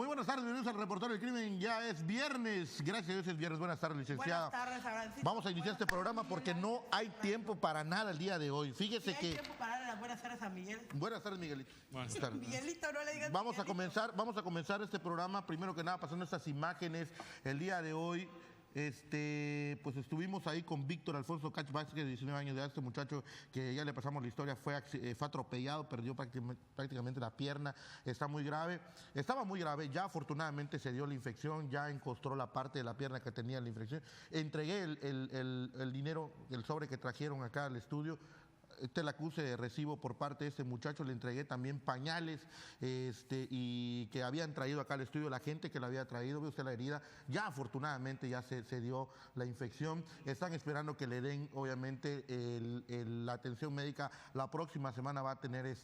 Muy buenas tardes, bienvenidos al Reportero del Crimen. Ya es viernes, gracias a Dios es viernes. Buenas tardes, licenciada. Buenas tardes, Abrancito. Vamos a iniciar este programa porque no hay tiempo para nada el día de hoy. Fíjese que... hay tiempo para darle las buenas tardes a Miguel. Buenas tardes, Miguelito. Buenas tardes. Miguelito, no le digas Vamos a Miguelito. comenzar este programa, primero que nada, pasando estas imágenes. El día de hoy... pues estuvimos ahí con Víctor Alfonso Cach Vázquez, de 19 años de edad. Este muchacho que ya le pasamos la historia fue atropellado, perdió prácticamente la pierna, está muy grave, estaba muy grave, ya afortunadamente se dio la infección, ya encostró la parte de la pierna que tenía la infección. Entregué el dinero, el sobre que trajeron acá al estudio. La acuse de recibo por parte de este muchacho, le entregué también pañales y que habían traído acá al estudio, la gente que la había traído, ve usted la herida, ya afortunadamente ya se dio la infección, están esperando que le den obviamente la atención médica, la próxima semana va a tener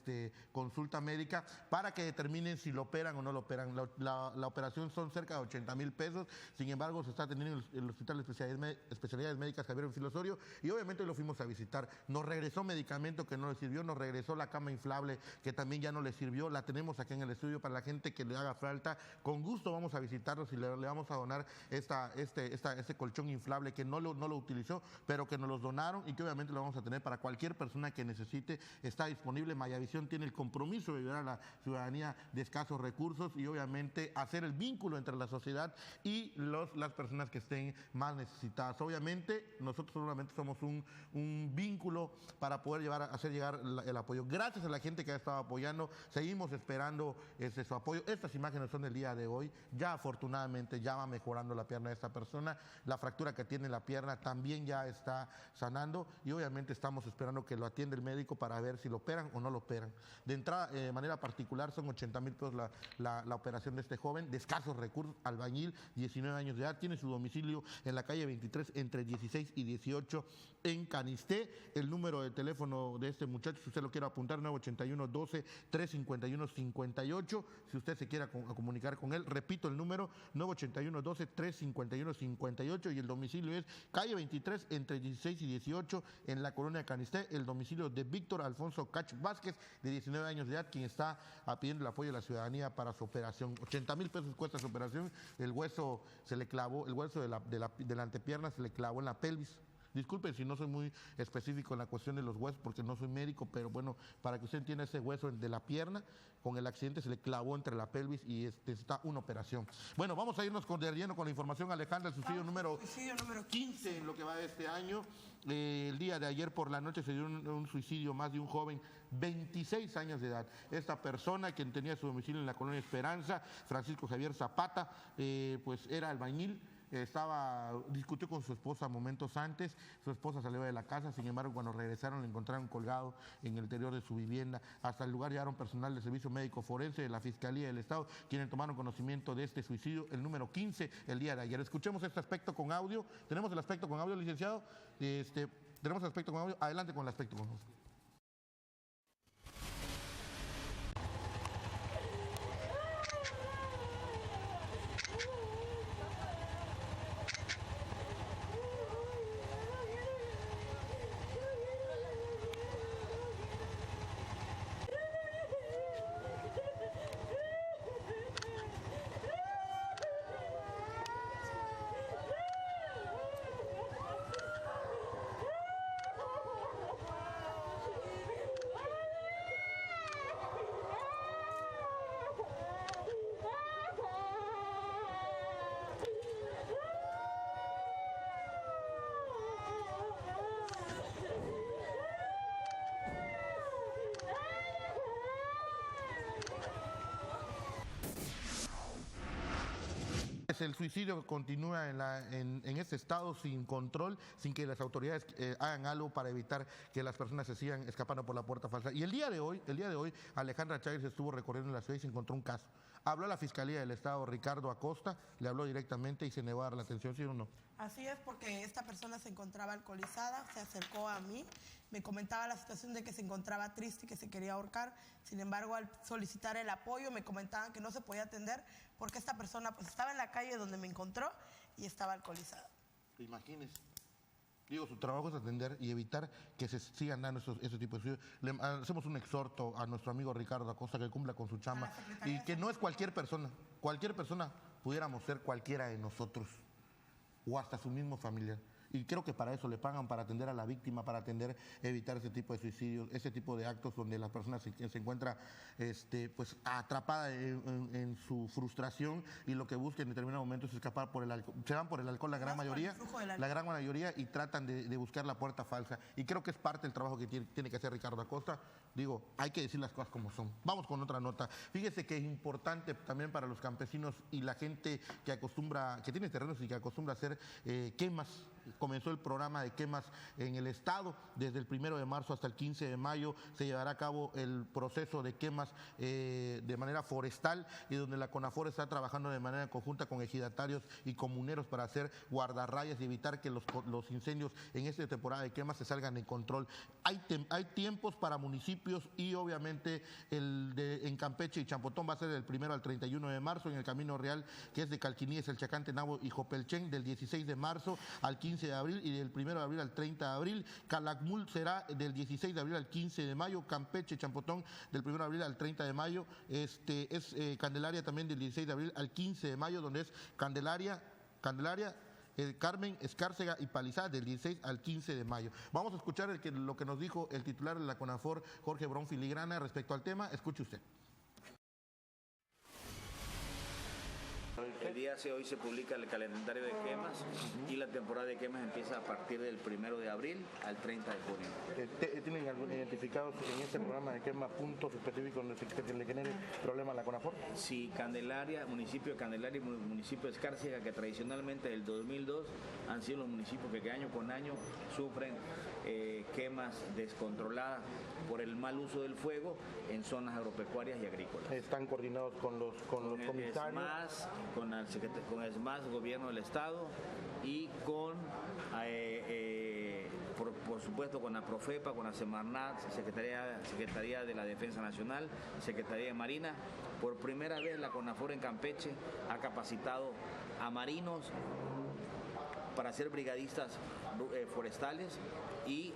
consulta médica para que determinen si lo operan o no lo operan. La operación son cerca de 80,000 pesos, sin embargo se está teniendo en el Hospital de Especialidades Médicas Javier Enfil Osorio y obviamente lo fuimos a visitar, nos regresó medicamento que no le sirvió, nos regresó la cama inflable que también ya no le sirvió, la tenemos aquí en el estudio para la gente que le haga falta, con gusto vamos a visitarlos y le vamos a donar este colchón inflable que no lo utilizó, pero que nos los donaron y que obviamente lo vamos a tener para cualquier persona que necesite, está disponible. Mayavisión tiene el compromiso de ayudar a la ciudadanía de escasos recursos y obviamente hacer el vínculo entre la sociedad y las personas que estén más necesitadas. Obviamente nosotros solamente somos un vínculo para poder hacer llegar el apoyo. Gracias a la gente que ha estado apoyando, seguimos esperando su apoyo. Estas imágenes son del día de hoy, ya afortunadamente ya va mejorando la pierna de esta persona, la fractura que tiene en la pierna también ya está sanando y obviamente estamos esperando que lo atienda el médico para ver si lo operan o no lo operan. De entrada, de manera particular, son 80,000 pesos la operación de este joven, de escasos recursos, albañil, 19 años de edad, tiene su domicilio en la calle 23, entre 16 y 18, en Canisté. El número de teléfono de este muchacho, si usted lo quiere apuntar, 981-12-351-58, si usted se quiere comunicar con él, repito el número, 981-12-351-58 y el domicilio es calle 23, entre 16 y 18, en la colonia Canisté, el domicilio de Víctor Alfonso Cach Vázquez, de 19 años de edad, quien está pidiendo el apoyo de la ciudadanía para su operación. 80,000 pesos cuesta su operación, el hueso se le clavó, el hueso de la antepierna se le clavó en la pelvis. Disculpen si no soy muy específico en la cuestión de los huesos porque no soy médico, pero bueno, para que usted entienda, ese hueso de la pierna, con el accidente se le clavó entre la pelvis y está una operación. Bueno, vamos a irnos de lleno con la información, Alejandra, el suicidio número 15 en lo que va de este año. El día de ayer por la noche se dio un suicidio más de un joven, 26 años de edad. Esta persona, quien tenía su domicilio en la colonia Esperanza, Francisco Javier Zapata, pues era albañil. Discutió con su esposa momentos antes, su esposa salió de la casa, sin embargo cuando regresaron le encontraron colgado en el interior de su vivienda. Hasta el lugar llegaron personal del Servicio Médico Forense de la Fiscalía del Estado, quienes tomaron conocimiento de este suicidio, el número 15, el día de ayer. Escuchemos este aspecto con audio. ¿Tenemos el aspecto con audio, licenciado? Tenemos el aspecto con audio. Adelante con el aspecto con audio. El suicidio continúa en este estado sin control, sin que las autoridades hagan algo para evitar que las personas se sigan escapando por la puerta falsa. Y el día de hoy, Alejandra Chávez estuvo recorriendo la ciudad y se encontró un caso. Habló a la Fiscalía del Estado, Ricardo Acosta, le habló directamente y se negó a dar la atención, ¿sí o no? Así es, porque esta persona se encontraba alcoholizada, se acercó a mí, me comentaba la situación de que se encontraba triste y que se quería ahorcar. Sin embargo, al solicitar el apoyo, me comentaban que no se podía atender porque esta persona pues estaba en la calle donde me encontró y estaba alcoholizada. Imagínese. Digo, su trabajo es atender y evitar que se sigan dando ese tipo de estudios. Le hacemos un exhorto a nuestro amigo Ricardo Acosta que cumpla con su chamba y que no es cualquier persona cualquier persona pudiéramos ser cualquiera de nosotros o hasta su mismo familiar. Y creo que para eso le pagan, para atender a la víctima, para evitar ese tipo de suicidios, ese tipo de actos donde la persona se encuentra pues atrapada en su frustración y lo que busca en determinado momento es escapar por el alcohol. Se van por el alcohol la gran mayoría y tratan de buscar la puerta falsa. Y creo que es parte del trabajo que tiene que hacer Ricardo Acosta. Digo, hay que decir las cosas como son. Vamos con otra nota. Fíjese que es importante también para los campesinos y la gente que tiene terrenos y que acostumbra a hacer quemas. Comenzó el programa de quemas en el estado. Desde el 1 de marzo hasta el 15 de mayo se llevará a cabo el proceso de quemas de manera forestal y donde la CONAFOR está trabajando de manera conjunta con ejidatarios y comuneros para hacer guardarrayas y evitar que los incendios en esta temporada de quemas se salgan de control. Hay tiempos para municipios y obviamente en Campeche y Champotón va a ser del 1 al 31 de marzo, en el Camino Real, que es de Calquiníes, El Chacante, Nabo y Jopelchen, del 16 de marzo al 15 de abril y del 1 de abril al 30 de abril. Calakmul será del 16 de abril al 15 de mayo. Campeche, Champotón del 1 de abril al 30 de mayo. Candelaria también del 16 de abril al 15 de mayo, donde es Candelaria, Carmen, Escárcega y Palizada del 16 al 15 de mayo. Vamos a escuchar lo que nos dijo el titular de la CONAFOR, Jorge Bron Filigrana, respecto al tema. Escuche usted. El día de hoy se publica el calendario de quemas y la temporada de quemas empieza a partir del 1 de abril al 30 de junio. ¿Tienen identificados en este programa de quema puntos específicos donde se le genere problema a la CONAFOR? Sí, Candelaria, municipio de Candelaria y municipio de Escárcega, que tradicionalmente del 2002 han sido los municipios que año con año sufren quemas descontroladas por el mal uso del fuego en zonas agropecuarias y agrícolas. ¿Están coordinados con los comisarios? Con el SMAS, Gobierno del Estado, y con, por supuesto, con la Profepa, con la Semarnat, Secretaría de la Defensa Nacional, Secretaría de Marina. Por primera vez la CONAFOR en Campeche ha capacitado a marinos para ser brigadistas forestales y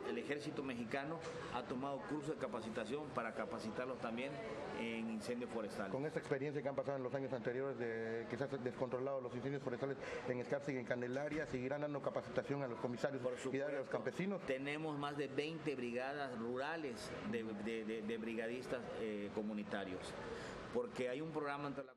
el Ejército Mexicano ha tomado cursos de capacitación para capacitarlos también en incendios forestales. Con esta experiencia que han pasado en los años anteriores de que se han descontrolado los incendios forestales en Escárcega y en Candelaria, ¿seguirán dando capacitación a los comisarios y a los campesinos? Tenemos más de 20 brigadas rurales de brigadistas comunitarios, porque hay un programa entre la...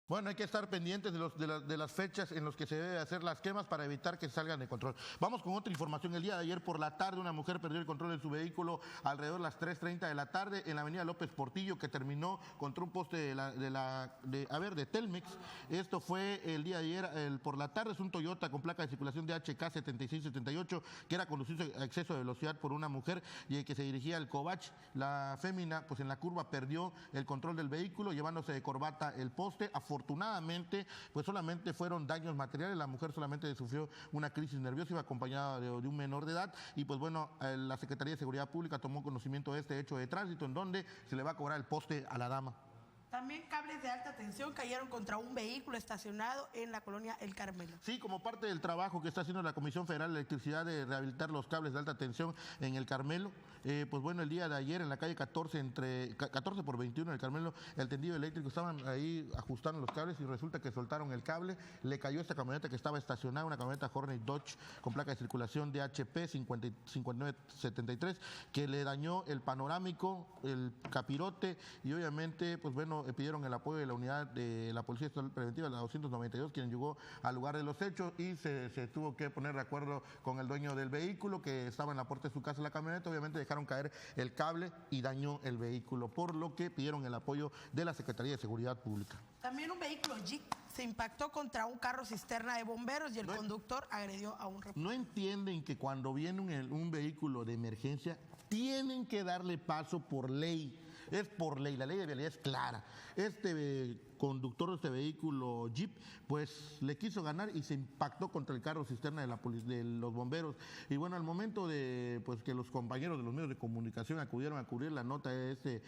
Bueno, hay que estar pendientes de las fechas en las que se debe hacer las quemas para evitar que salgan de control. Vamos con otra información. El día de ayer por la tarde una mujer perdió el control de su vehículo alrededor de las 3:30 de la tarde en la avenida López Portillo, que terminó contra un poste de Telmex. Esto fue el día de ayer por la tarde. Es un Toyota con placa de circulación de HK 7678 que era conducido a exceso de velocidad por una mujer y que se dirigía al Covach. La fémina, pues en la curva perdió el control del vehículo, llevándose de corbata el poste. Afortunadamente, pues solamente fueron daños materiales. La mujer solamente sufrió una crisis nerviosa, iba acompañada de un menor de edad. Y pues bueno, la Secretaría de Seguridad Pública tomó conocimiento de este hecho de tránsito en donde se le va a cobrar el poste a la dama. También cables de alta tensión cayeron contra un vehículo estacionado en la colonia El Carmelo. Sí, como parte del trabajo que está haciendo la Comisión Federal de Electricidad de rehabilitar los cables de alta tensión en El Carmelo, pues bueno, el día de ayer en la calle 14, entre 14 por 21 en El Carmelo, el tendido eléctrico, estaban ahí ajustando los cables y resulta que soltaron el cable, le cayó esta camioneta que estaba estacionada, una camioneta Hornet Dodge con placa de circulación DHP 5973, que le dañó el panorámico, el capirote y obviamente, pues bueno, pidieron el apoyo de la unidad de la Policía Estatal Preventiva, la 292, quien llegó al lugar de los hechos y se tuvo que poner de acuerdo con el dueño del vehículo que estaba en la puerta de su casa la camioneta. Obviamente dejaron caer el cable y dañó el vehículo, por lo que pidieron el apoyo de la Secretaría de Seguridad Pública. También un vehículo Jeep se impactó contra un carro cisterna de bomberos y el conductor agredió a un reportero. No entienden que cuando viene un vehículo de emergencia tienen que darle paso por ley. Es por ley, la ley de vialidad es clara. Este conductor de este vehículo Jeep, pues le quiso ganar y se impactó contra el carro cisterna de los bomberos. Y bueno, al momento de pues que los compañeros de los medios de comunicación acudieron a cubrir la nota de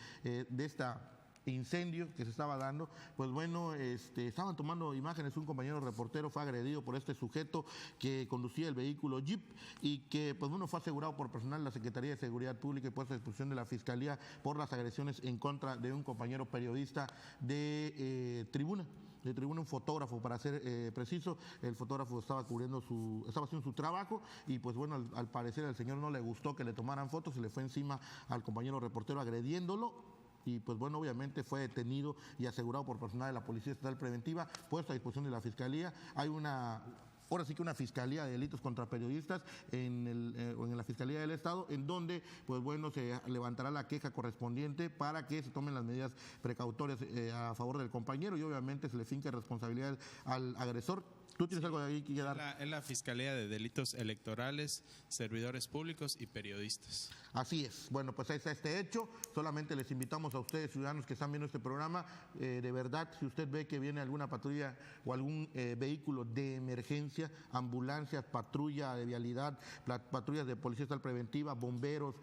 esta incendio que se estaba dando, pues bueno, estaban tomando imágenes, un compañero reportero fue agredido por este sujeto que conducía el vehículo Jeep y que pues bueno fue asegurado por personal de la Secretaría de Seguridad Pública y puesto a disposición de la Fiscalía por las agresiones en contra de un compañero periodista de Tribuna, un fotógrafo para ser preciso. El fotógrafo estaba haciendo su trabajo y pues bueno, al parecer al señor no le gustó que le tomaran fotos, se le fue encima al compañero reportero agrediéndolo. Y pues bueno, obviamente fue detenido y asegurado por personal de la Policía Estatal Preventiva, puesto a disposición de la Fiscalía. Hay ahora sí que una Fiscalía de Delitos contra Periodistas en la Fiscalía del Estado, en donde pues bueno se levantará la queja correspondiente para que se tomen las medidas precautorias a favor del compañero y obviamente se le finque responsabilidad al agresor. ¿Tú tienes algo de ahí que dar? En la Fiscalía de Delitos Electorales, Servidores Públicos y Periodistas. Así es. Bueno, pues ahí está este hecho. Solamente les invitamos a ustedes, ciudadanos que están viendo este programa, de verdad, si usted ve que viene alguna patrulla o algún vehículo de emergencia, ambulancias, patrulla de vialidad, patrullas de Policía Estatal Preventiva, bomberos,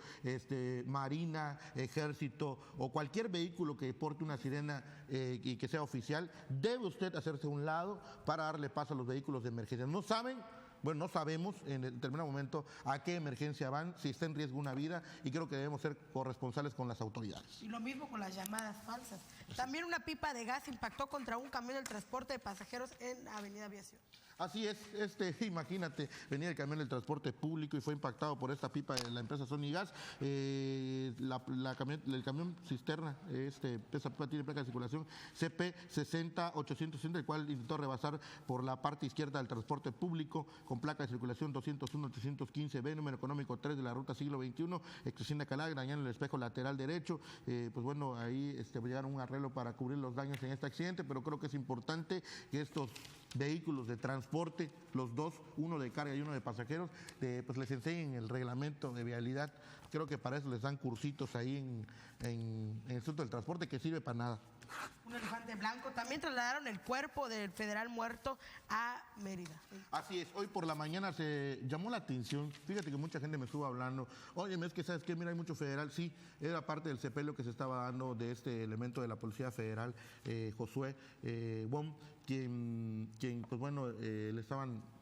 Marina, Ejército o cualquier vehículo que porte una sirena y que sea oficial, debe usted hacerse a un lado para darle paso a los vehículos de emergencia. No sabemos en determinado momento a qué emergencia van, si está en riesgo una vida, y creo que debemos ser corresponsales con las autoridades. Y lo mismo con las llamadas falsas. También una pipa de gas impactó contra un camión del transporte de pasajeros en Avenida Aviación. Así es, imagínate, venía el camión del transporte público y fue impactado por esta pipa de la empresa Sony Gas. El camión cisterna, esa pipa tiene placa de circulación CP 60860, el cual intentó rebasar por la parte izquierda del transporte público con placa de circulación 201-815B, número económico 3 de la ruta siglo XXI, Extresinda Calagra, dañando el espejo lateral derecho. Pues bueno, ahí llegaron a un arreglo para cubrir los daños en este accidente, pero creo que es importante que estos vehículos de transporte, los dos, uno de carga y uno de pasajeros, pues les enseñen el reglamento de vialidad. Creo que para eso les dan cursitos ahí en el Instituto del Transporte, que sirve para nada. Un elefante blanco. También trasladaron el cuerpo del federal muerto a Mérida. Así es, hoy por la mañana se llamó la atención, fíjate que mucha gente me estuvo hablando, oye, es que sabes qué, mira, hay mucho federal, sí, era parte del sepelio que se estaba dando de este elemento de la Policía Federal, Josué Wong, quien pues bueno,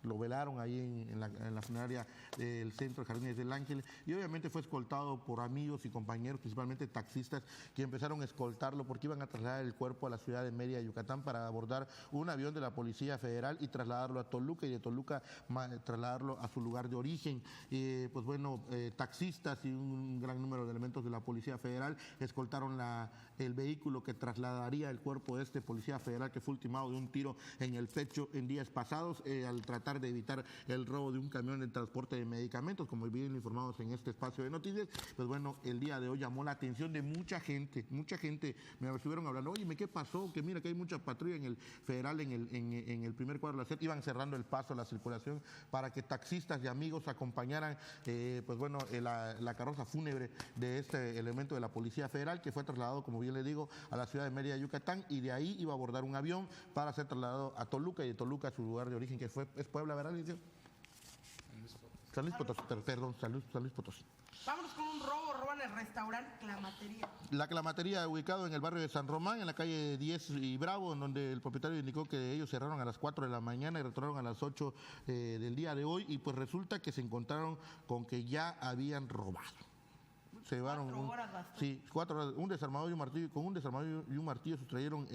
lo velaron ahí en la funeraria del centro de Jardines del Ángel, y obviamente fue escoltado por amigos y compañeros, principalmente taxistas, que empezaron a escoltarlo porque iban a trasladar el cuerpo a la ciudad de Mérida, Yucatán, para abordar un avión de la Policía Federal y trasladarlo a Toluca, y de Toluca trasladarlo a su lugar de origen. Pues bueno, taxistas y un gran número de elementos de la Policía Federal escoltaron el vehículo que trasladaría el cuerpo de este policía federal que fue ultimado de un tiro en el pecho en días pasados al tratar de evitar el robo de un camión de transporte de medicamentos, como bien informados en este espacio de noticias. Pues bueno, el día de hoy llamó la atención de mucha gente me estuvieron hablando, oye, ¿qué pasó? Que mira que hay mucha patrulla en el federal, en el primer cuadro de la CET, iban cerrando el paso a la circulación para que taxistas y amigos acompañaran pues bueno, la carroza fúnebre de este elemento de la Policía Federal, que fue trasladado, como bien le digo, a la ciudad de Mérida, Yucatán, y de ahí iba a abordar un avión para ser trasladado a Toluca, y de Toluca a su lugar de origen, que es Puebla, ¿verdad, Licio? San Luis Potosí, perdón, San Luis Potosí. Vámonos con un roban el restaurante Clamatería. La Clamatería, ubicado en el barrio de San Román, en la calle 10 y Bravo, en donde el propietario indicó que ellos cerraron a las 4 de la mañana y retornaron a las 8 del día de hoy, y pues resulta que se encontraron con que ya habían robado. Se llevaron 4 horas bastó. Sí, 4 horas, un desarmador y un martillo, con un desarmador y un martillo sustrayeron,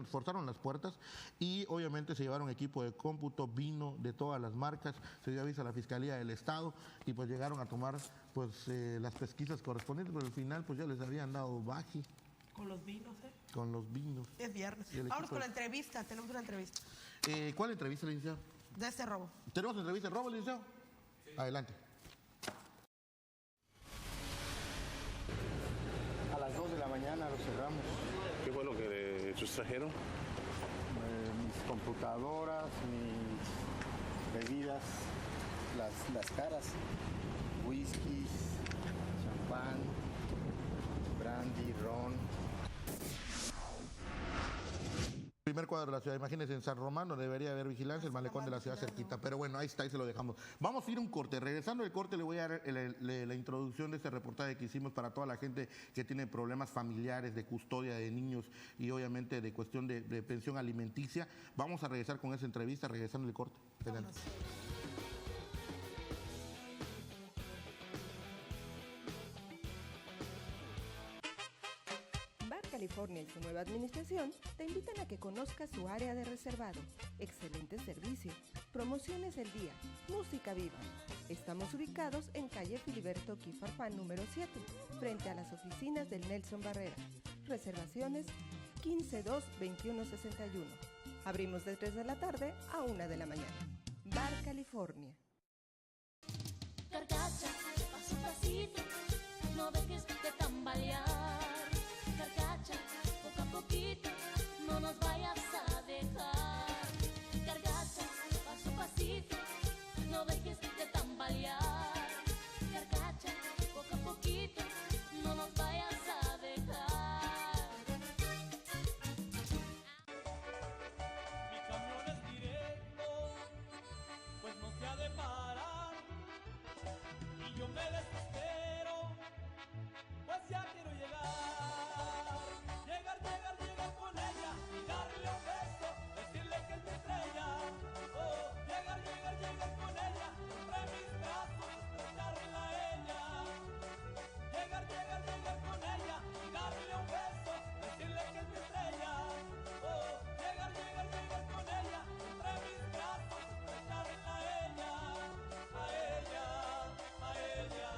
forzaron las puertas, y obviamente se llevaron equipo de cómputo, vino de todas las marcas, se dio aviso a la Fiscalía del Estado, y pues llegaron a tomar pues las pesquisas correspondientes, pero al final pues ya les habían dado baji. Con los vinos, Con los vinos. Es viernes. Vamos con la entrevista, tenemos una entrevista. ¿Cuál entrevista, licenciado? De este robo. ¿Tenemos entrevista de robo, licenciado? Sí. Adelante. A las 2 de la mañana lo cerramos. ¿Qué fue lo que sustrajeron? Mis computadoras, mis bebidas, las caras, whisky, champán, brandy, ron. primer cuadro de la ciudad. Imagínense, en San Román no debería haber vigilancia, el malecón de la ciudad cerquita. Pero bueno, ahí está, ahí se lo dejamos. Vamos a ir a un corte. Regresando del corte, le voy a dar la introducción de este reportaje que hicimos para toda la gente que tiene problemas familiares, de custodia de niños y obviamente de cuestión de pensión alimenticia. Vamos a regresar con esa entrevista, regresando del corte. Adelante. California y su nueva administración te invitan a que conozcas su área de reservado, excelente servicio, promociones del día, música viva. Estamos ubicados en calle Filiberto Quifarfán número 7, frente a las oficinas del Nelson Barrera. Reservaciones 15-2-2161. Abrimos de 3 de la tarde a 1 de la mañana. Bar California. Carcacha, paso a pasito, no dejes de tambalear. Carcacha, poco a poquito, no nos vayas a dejar. Carcacha, paso a pasito, no dejes de tambalear. Carcacha, poco a poquito, no nos vayas a dejar. Mi camión es directo, pues no se ha de parar. Y yo me desespero, pues ya quiero llegar. Llegar con ella y darle un beso, decirle que es mi estrella. Oh, llegar con ella, entre mis brazos, estrecharla a ella. Llegar con ella y darle un beso, decirle que es mi estrella. Oh, llegar con ella, entre mis brazos, estrecharla a ella, a ella, a ella.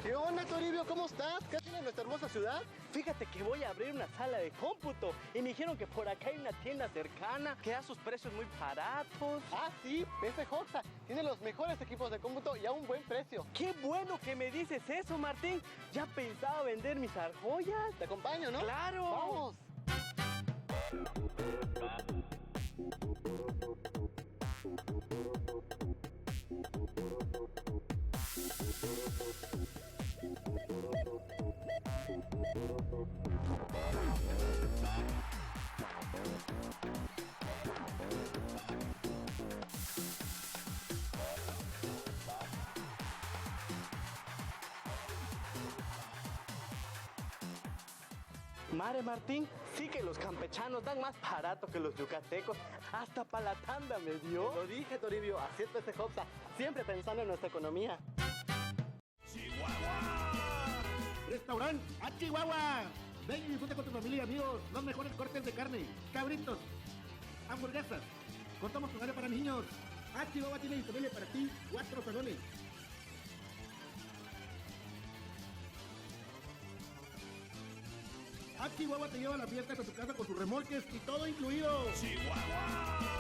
¿Qué onda, Toribio? ¿Cómo estás? ¿Qué tiene nuestra hermosa ciudad? Fíjate que voy a abrir una sala de cómputo y me dijeron que por acá hay una tienda cercana que da sus precios muy baratos. Ah, sí, PC Hoxa. Tiene los mejores equipos de cómputo y a un buen precio. ¡Qué bueno que me dices eso, Martín! Ya pensaba vender mis argollas. Te acompaño, ¿no? ¡Claro! ¡Vamos! Mare Martín, sí que los campechanos dan más barato que los yucatecos. Hasta para la tanda me dio. Lo dije, Toribio, así es PC Hoxa, siempre pensando en nuestra economía. Restaurante a Chihuahua. Ven y disfruta con tu familia y amigos los mejores cortes de carne, cabritos, hamburguesas. Contamos con área para niños. A Chihuahua tiene disponible para ti 4 salones. A Chihuahua te lleva a la fiesta de tu casa con sus remolques y todo incluido. ¡Chihuahua!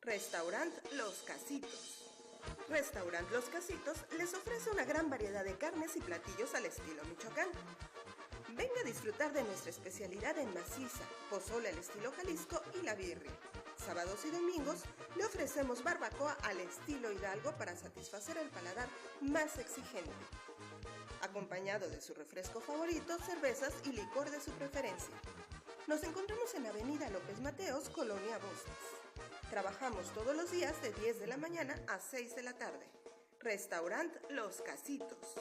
Restaurant Los Casitos. Restaurant Los Casitos les ofrece una gran variedad de carnes y platillos al estilo Michoacán. Venga a disfrutar de nuestra especialidad en maciza, pozole al estilo Jalisco y la birria. Sábados y domingos le ofrecemos barbacoa al estilo Hidalgo para satisfacer el paladar más exigente. Acompañado de su refresco favorito, cervezas y licor de su preferencia. Nos encontramos en Avenida López Mateos, Colonia Bosques. Trabajamos todos los días de 10 de la mañana a 6 de la tarde. Restaurant Los Casitos.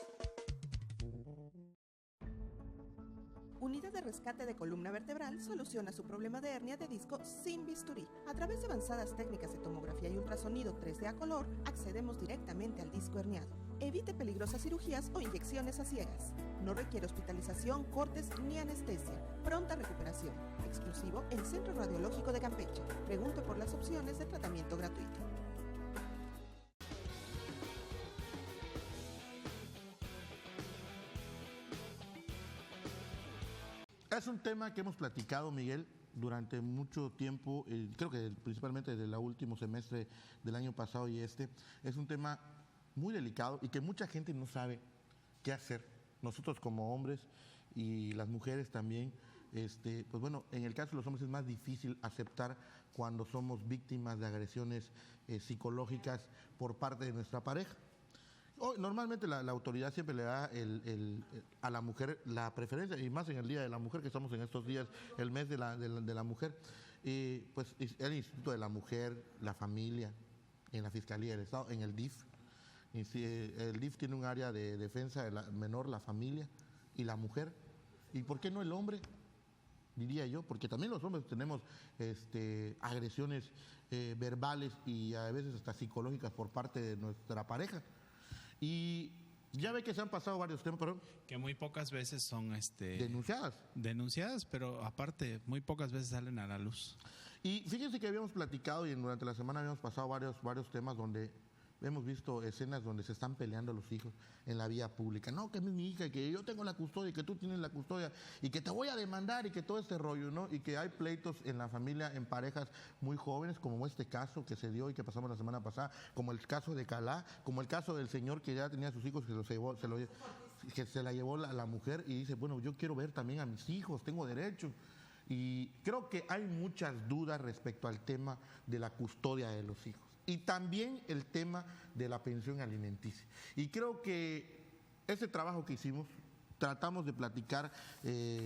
Unidad de Rescate de Columna Vertebral soluciona su problema de hernia de disco sin bisturí. A través de avanzadas técnicas de tomografía y ultrasonido 3D a color, accedemos directamente al disco herniado. Evite peligrosas cirugías o inyecciones a ciegas. No requiere hospitalización, cortes ni anestesia. Pronta recuperación. Exclusivo en Centro Radiológico de Campeche. Pregunte por las opciones de tratamiento gratuito. Es un tema que hemos platicado, Miguel, durante mucho tiempo, creo que principalmente desde el último semestre del año pasado y es un tema muy delicado y que mucha gente no sabe qué hacer. Nosotros como hombres y las mujeres también, pues bueno, en el caso de los hombres es más difícil aceptar cuando somos víctimas de agresiones psicológicas por parte de nuestra pareja. Normalmente la autoridad siempre le da a la mujer la preferencia, y más en el Día de la Mujer, que estamos en estos días, el mes de la mujer, pues el Instituto de la Mujer, la familia, en la Fiscalía del Estado, en el DIF. El DIF tiene un área de defensa del menor, la familia y la mujer. ¿Y por qué no el hombre? Diría yo, porque también los hombres tenemos agresiones verbales y a veces hasta psicológicas por parte de nuestra pareja. Y ya ve que se han pasado varios temas, pero que muy pocas veces son denunciadas, pero aparte muy pocas veces salen a la luz. Y fíjense que habíamos platicado y durante la semana habíamos pasado varios temas donde hemos visto escenas donde se están peleando los hijos en la vía pública. No, que es mi hija, que yo tengo la custodia, y que tú tienes la custodia, y que te voy a demandar, y que todo este rollo, ¿no? Y que hay pleitos en la familia, en parejas muy jóvenes, como este caso que se dio y que pasamos la semana pasada, como el caso de Calá, como el caso del señor que ya tenía a sus hijos, que se la llevó la mujer, y dice, bueno, yo quiero ver también a mis hijos, tengo derecho. Y creo que hay muchas dudas respecto al tema de la custodia de los hijos. Y también el tema de la pensión alimenticia. Y creo que ese trabajo que hicimos, tratamos de platicar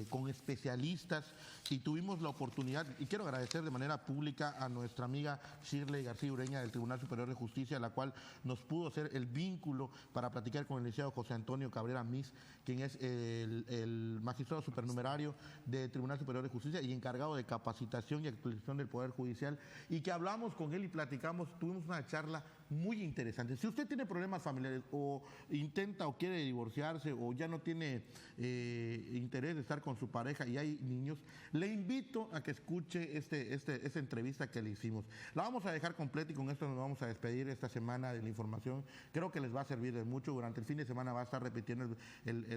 con especialistas y tuvimos la oportunidad, y quiero agradecer de manera pública a nuestra amiga Shirley García Ureña del Tribunal Superior de Justicia, la cual nos pudo hacer el vínculo para platicar con el licenciado José Antonio Cabrera Mis, quien es el magistrado supernumerario del Tribunal Superior de Justicia y encargado de capacitación y actualización del Poder Judicial, y que hablamos con él y platicamos, tuvimos una charla muy interesante. Si usted tiene problemas familiares o intenta o quiere divorciarse o ya no tiene interés de estar con su pareja y hay niños, le invito a que escuche esta entrevista que le hicimos. La vamos a dejar completa y con esto nos vamos a despedir esta semana de la información. Creo que les va a servir de mucho. Durante el fin de semana va a estar repitiendo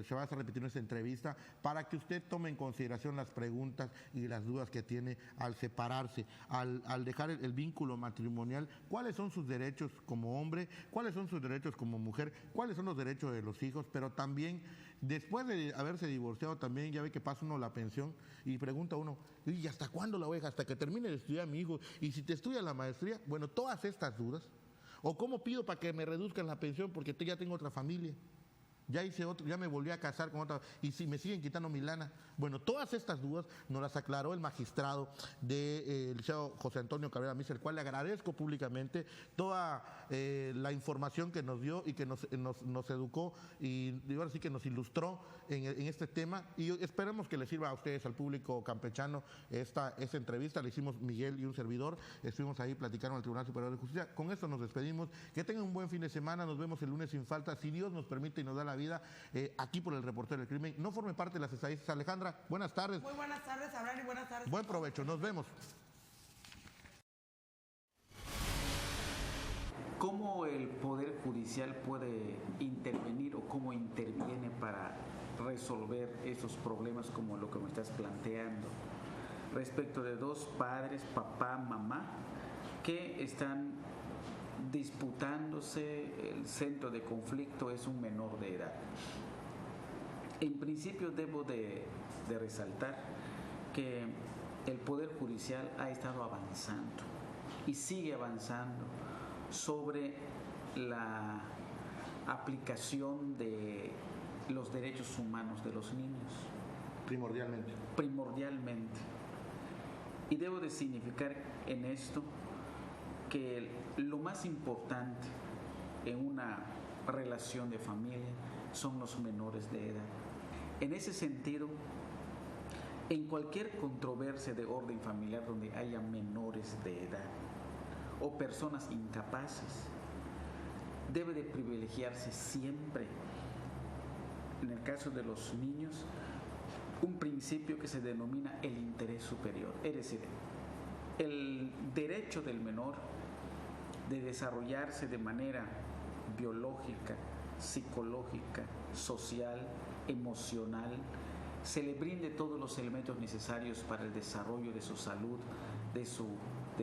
se va a estar repitiendo esta entrevista para que usted tome en consideración las preguntas y las dudas que tiene al separarse, al dejar el vínculo matrimonial. ¿Cuáles son sus derechos como hombre? ¿Cuáles son sus derechos como mujer? ¿Cuáles son los derechos de los hijos? Pero también, después de haberse divorciado, también ya ve que pasa uno la pensión y pregunta uno, ¿y hasta cuándo la voy a dejar? Hasta que termine de estudiar mi hijo. Y si te estudia la maestría, bueno, todas estas dudas. ¿O cómo pido para que me reduzcan la pensión porque ya tengo otra familia? Ya hice otro, ya me volví a casar con otra, y si me siguen quitando mi lana. Bueno, todas estas dudas nos las aclaró el magistrado del licenciado José Antonio Cabrera Mis, el cual le agradezco públicamente toda la información que nos dio y que nos educó y ahora sí que nos ilustró en este tema, y esperemos que les sirva a ustedes, al público campechano, esta entrevista. Le hicimos Miguel y un servidor, estuvimos ahí platicando en el Tribunal Superior de Justicia. Con esto nos despedimos, que tengan un buen fin de semana, nos vemos el lunes sin falta, si Dios nos permite y nos da la vida, aquí por el Reportero del Crimen. No forme parte de las estadísticas. Alejandra, buenas tardes. Muy buenas tardes, Abraham, y buenas tardes. Buen provecho, nos vemos. ¿Cómo el Poder Judicial puede intervenir o cómo interviene para resolver esos problemas como lo que me estás planteando? Respecto de dos padres, papá, mamá, que están disputándose, el centro de conflicto es un menor de edad. En principio debo de resaltar que el Poder Judicial ha estado avanzando y sigue avanzando sobre la aplicación de los derechos humanos de los niños. Primordialmente. Y debo de significar en esto que lo más importante en una relación de familia son los menores de edad. En ese sentido, en cualquier controversia de orden familiar donde haya menores de edad o personas incapaces, debe de privilegiarse siempre, en el caso de los niños, un principio que se denomina el interés superior, es decir, el derecho del menor de desarrollarse de manera biológica, psicológica, social, emocional, se le brinde todos los elementos necesarios para el desarrollo de su salud, de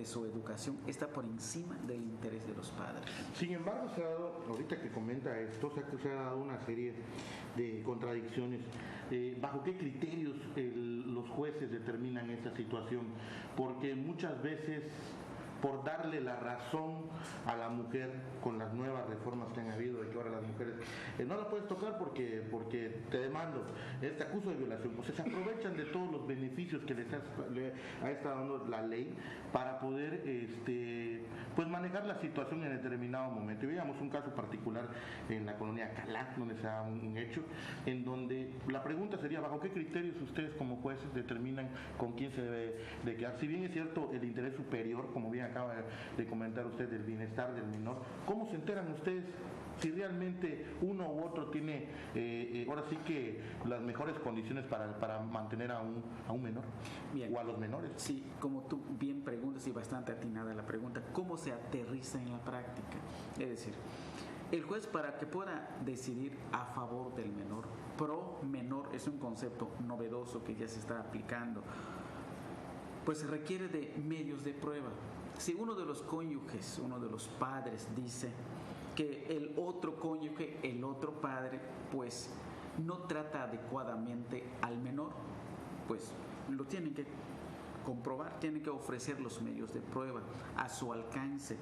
su educación, está por encima del interés de los padres. Sin embargo, se ha dado, ahorita que comenta esto, se ha dado una serie de contradicciones. ¿Bajo qué criterios los jueces determinan esta situación? Porque muchas veces, por darle la razón a la mujer con las nuevas reformas que han habido, de que ahora las mujeres no la puedes tocar porque te demando, te acuso de violación, pues se aprovechan de todos los beneficios que le ha estado dando la ley para poder pues manejar la situación en determinado momento. Y veíamos un caso particular en la colonia Calá, donde se da un hecho, en donde la pregunta sería, ¿bajo qué criterios ustedes como jueces determinan con quién se debe de quedar? Si bien es cierto el interés superior, como bien acaba de comentar usted, del bienestar del menor, ¿cómo se enteran ustedes si realmente uno u otro tiene ahora sí que las mejores condiciones para mantener a un menor? Bien. O a los menores? Sí, como tú bien preguntas y bastante atinada la pregunta, ¿cómo se aterriza en la práctica? Es decir, el juez, para que pueda decidir a favor del menor, pro menor, es un concepto novedoso que ya se está aplicando, pues se requiere de medios de prueba. Si uno de los cónyuges, uno de los padres dice que el otro cónyuge, el otro padre, pues no trata adecuadamente al menor, pues lo tienen que comprobar, tienen que ofrecer los medios de prueba a su alcance.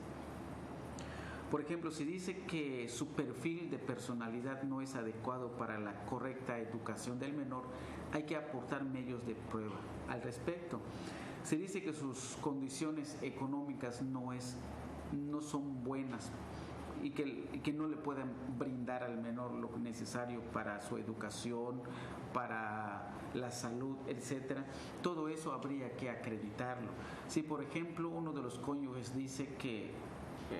Por ejemplo, si dice que su perfil de personalidad no es adecuado para la correcta educación del menor, hay que aportar medios de prueba al respecto. Se dice que sus condiciones económicas no son buenas y que no le pueden brindar al menor lo necesario para su educación, para la salud, etcétera. Todo eso habría que acreditarlo. Si, por ejemplo, uno de los cónyuges dice que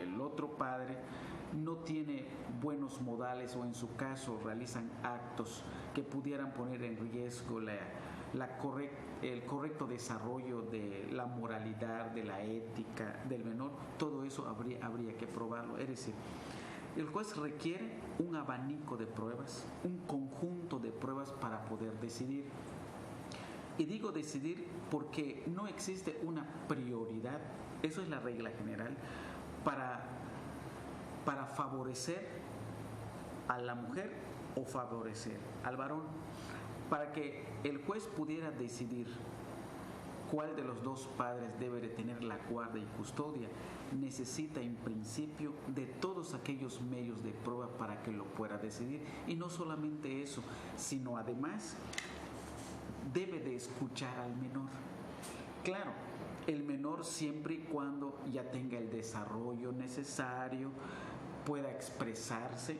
el otro padre no tiene buenos modales o en su caso realizan actos que pudieran poner en riesgo el correcto desarrollo de la moralidad, de la ética del menor, todo eso habría que probarlo. Es decir, el juez requiere un abanico de pruebas, un conjunto de pruebas para poder decidir. Y digo decidir porque no existe una prioridad, eso es la regla general, para favorecer a la mujer o favorecer al varón. Para que el juez pudiera decidir cuál de los dos padres debe de tener la guardia y custodia, necesita en principio de todos aquellos medios de prueba para que lo pueda decidir. Y no solamente eso, sino además debe de escuchar al menor. Claro, el menor siempre y cuando ya tenga el desarrollo necesario, pueda expresarse,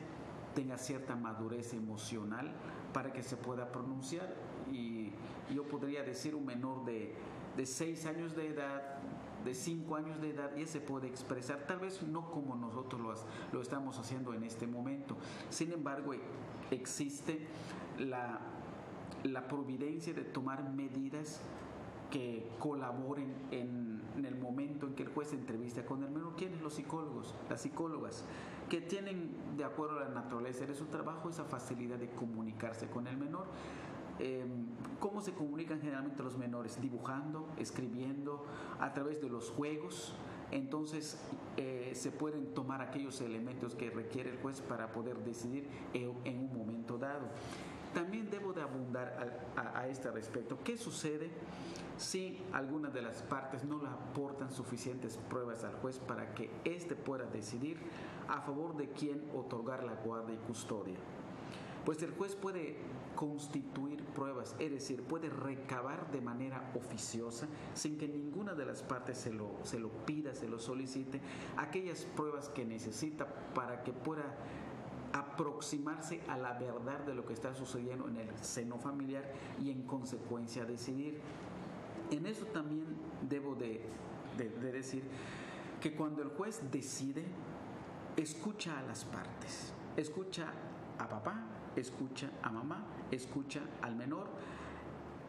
tenga cierta madurez emocional para que se pueda pronunciar. Y yo podría decir un menor de 6 años de edad, de 5 años de edad, ya se puede expresar, tal vez no como nosotros lo estamos haciendo en este momento. Sin embargo, existe la providencia de tomar medidas que colaboren en el momento en que el juez entrevista con el menor. ¿Quiénes? Los psicólogos, las psicólogas, que tienen, de acuerdo a la naturaleza de su trabajo, esa facilidad de comunicarse con el menor. ¿Cómo se comunican generalmente los menores? Dibujando, escribiendo, a través de los juegos. Entonces se pueden tomar aquellos elementos que requiere el juez para poder decidir en un momento dado. También debo de abundar a este respecto. ¿Qué sucede si algunas de las partes no le aportan suficientes pruebas al juez para que éste pueda decidir a favor de quién otorgar la guardia y custodia? Pues el juez puede constituir pruebas, es decir, puede recabar de manera oficiosa, sin que ninguna de las partes se lo pida, se lo solicite, aquellas pruebas que necesita para que pueda aproximarse a la verdad de lo que está sucediendo en el seno familiar y en consecuencia decidir. En eso también debo de decir que cuando el juez decide, escucha a las partes, escucha a papá, escucha a mamá, escucha al menor,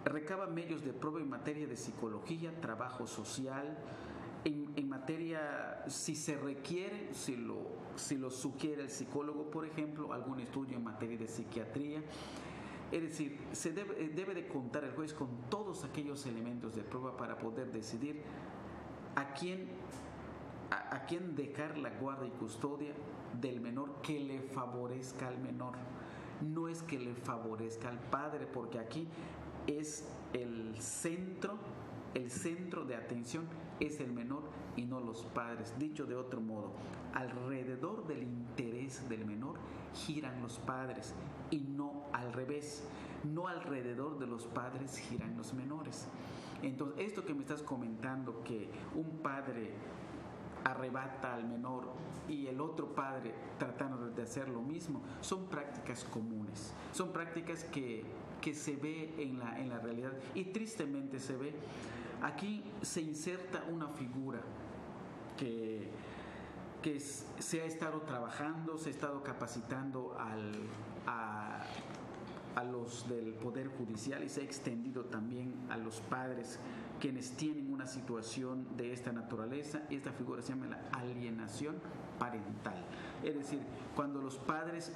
recaba medios de prueba en materia de psicología, trabajo social, en materia, si se requiere, si lo sugiere el psicólogo, por ejemplo, algún estudio en materia de psiquiatría, Es decir, se debe de contar el juez con todos aquellos elementos de prueba para poder decidir a quién dejar la guarda y custodia del menor que le favorezca al menor. No es que le favorezca al padre, porque aquí es el centro de atención es el menor y no los padres. Dicho de otro modo, alrededor del interés del menor giran los padres y no al revés. No alrededor de los padres giran los menores. Entonces, esto que me estás comentando, que un padre arrebata al menor y el otro padre tratando de hacer lo mismo, son prácticas comunes, son prácticas que se ve en la realidad y tristemente se ve. Aquí se inserta una figura que se ha estado trabajando, se ha estado capacitando a los del Poder Judicial y se ha extendido también a los padres quienes tienen una situación de esta naturaleza. Esta figura se llama la alienación parental. Es decir, cuando los padres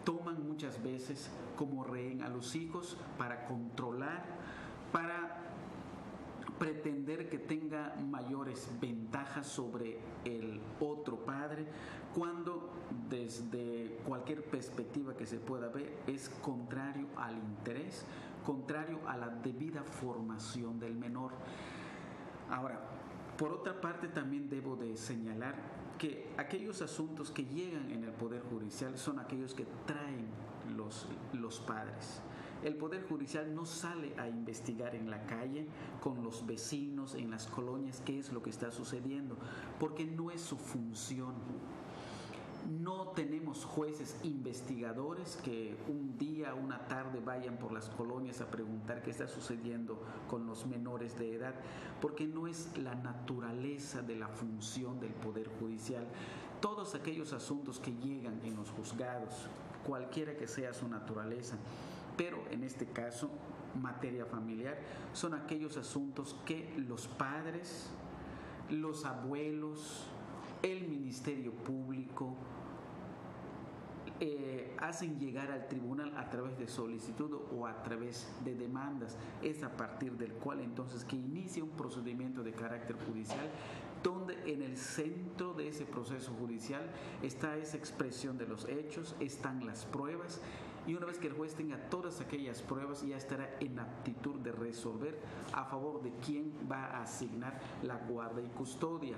toman muchas veces como rehén a los hijos para controlar, para pretender que tenga mayores ventajas sobre el otro padre, cuando desde cualquier perspectiva que se pueda ver es contrario al interés, contrario a la debida formación del menor. Ahora, por otra parte, también debo de señalar que aquellos asuntos que llegan en el Poder Judicial son aquellos que traen los padres. El Poder Judicial no sale a investigar en la calle con los vecinos, en las colonias, qué es lo que está sucediendo, porque no es su función. No tenemos jueces investigadores que un día, una tarde vayan por las colonias a preguntar qué está sucediendo con los menores de edad, porque no es la naturaleza de la función del Poder Judicial. Todos aquellos asuntos que llegan en los juzgados, cualquiera que sea su naturaleza, pero en este caso, materia familiar, son aquellos asuntos que los padres, los abuelos, el Ministerio Público hacen llegar al tribunal a través de solicitud o a través de demandas. Es a partir del cual entonces que inicia un procedimiento de carácter judicial, donde en el centro de ese proceso judicial está esa expresión de los hechos, están las pruebas, y una vez que el juez tenga todas aquellas pruebas, ya estará en aptitud de resolver a favor de quién va a asignar la guarda y custodia.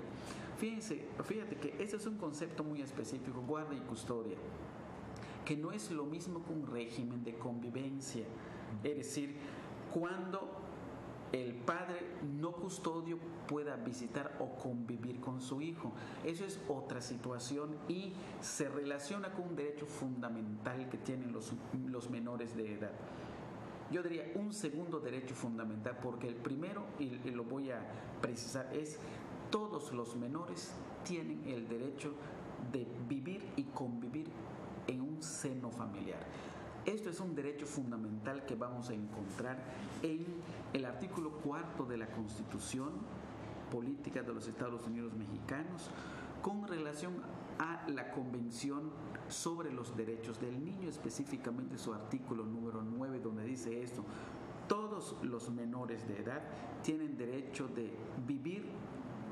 Fíjate que ese es un concepto muy específico, guarda y custodia, que no es lo mismo que un régimen de convivencia. Es decir, cuando el padre no custodio pueda visitar o convivir con su hijo. Eso es otra situación y se relaciona con un derecho fundamental que tienen los menores de edad. Yo diría un segundo derecho fundamental, porque el primero, y lo voy a precisar, es todos los menores tienen el derecho de vivir y convivir en un seno familiar. Esto es un derecho fundamental que vamos a encontrar en el artículo 4 de la Constitución Política de los Estados Unidos Mexicanos con relación a la Convención sobre los Derechos del Niño, específicamente su artículo número 9, donde dice esto: todos los menores de edad tienen derecho de vivir,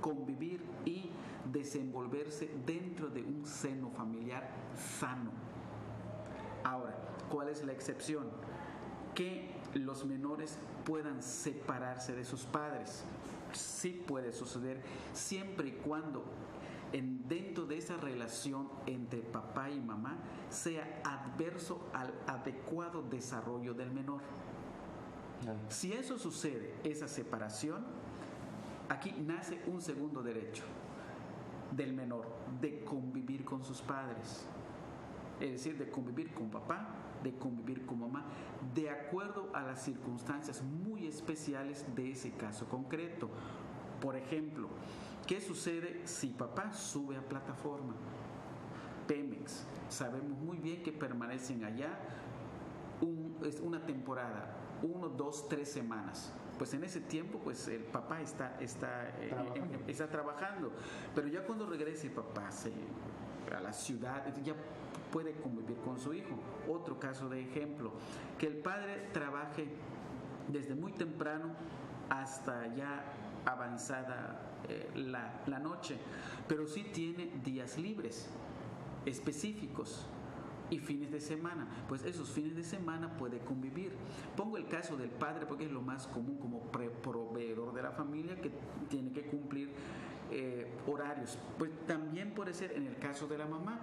convivir y desenvolverse dentro de un seno familiar sano. Ahora, ¿cuál es la excepción? Que los menores puedan separarse de sus padres. Sí puede suceder, siempre y cuando dentro de esa relación entre papá y mamá sea adverso al adecuado desarrollo del menor. Si eso sucede, esa separación, aquí nace un segundo derecho del menor, de convivir con sus padres. Es decir, de convivir con papá, de convivir con mamá, de acuerdo a las circunstancias muy especiales de ese caso concreto. Por ejemplo, ¿qué sucede si papá sube a plataforma? Pemex, sabemos muy bien que permanecen allá una temporada, 1, 2, 3 semanas. Pues en ese tiempo, pues el papá está trabajando. Pero ya cuando regrese el papá a la ciudad, ya puede convivir con su hijo. Otro caso de ejemplo, que el padre trabaje desde muy temprano hasta ya avanzada la noche, pero sí tiene días libres específicos y fines de semana, pues esos fines de semana puede convivir. Pongo el caso del padre porque es lo más común como proveedor de la familia, que tiene que cumplir horarios. Pues también puede ser en el caso de la mamá,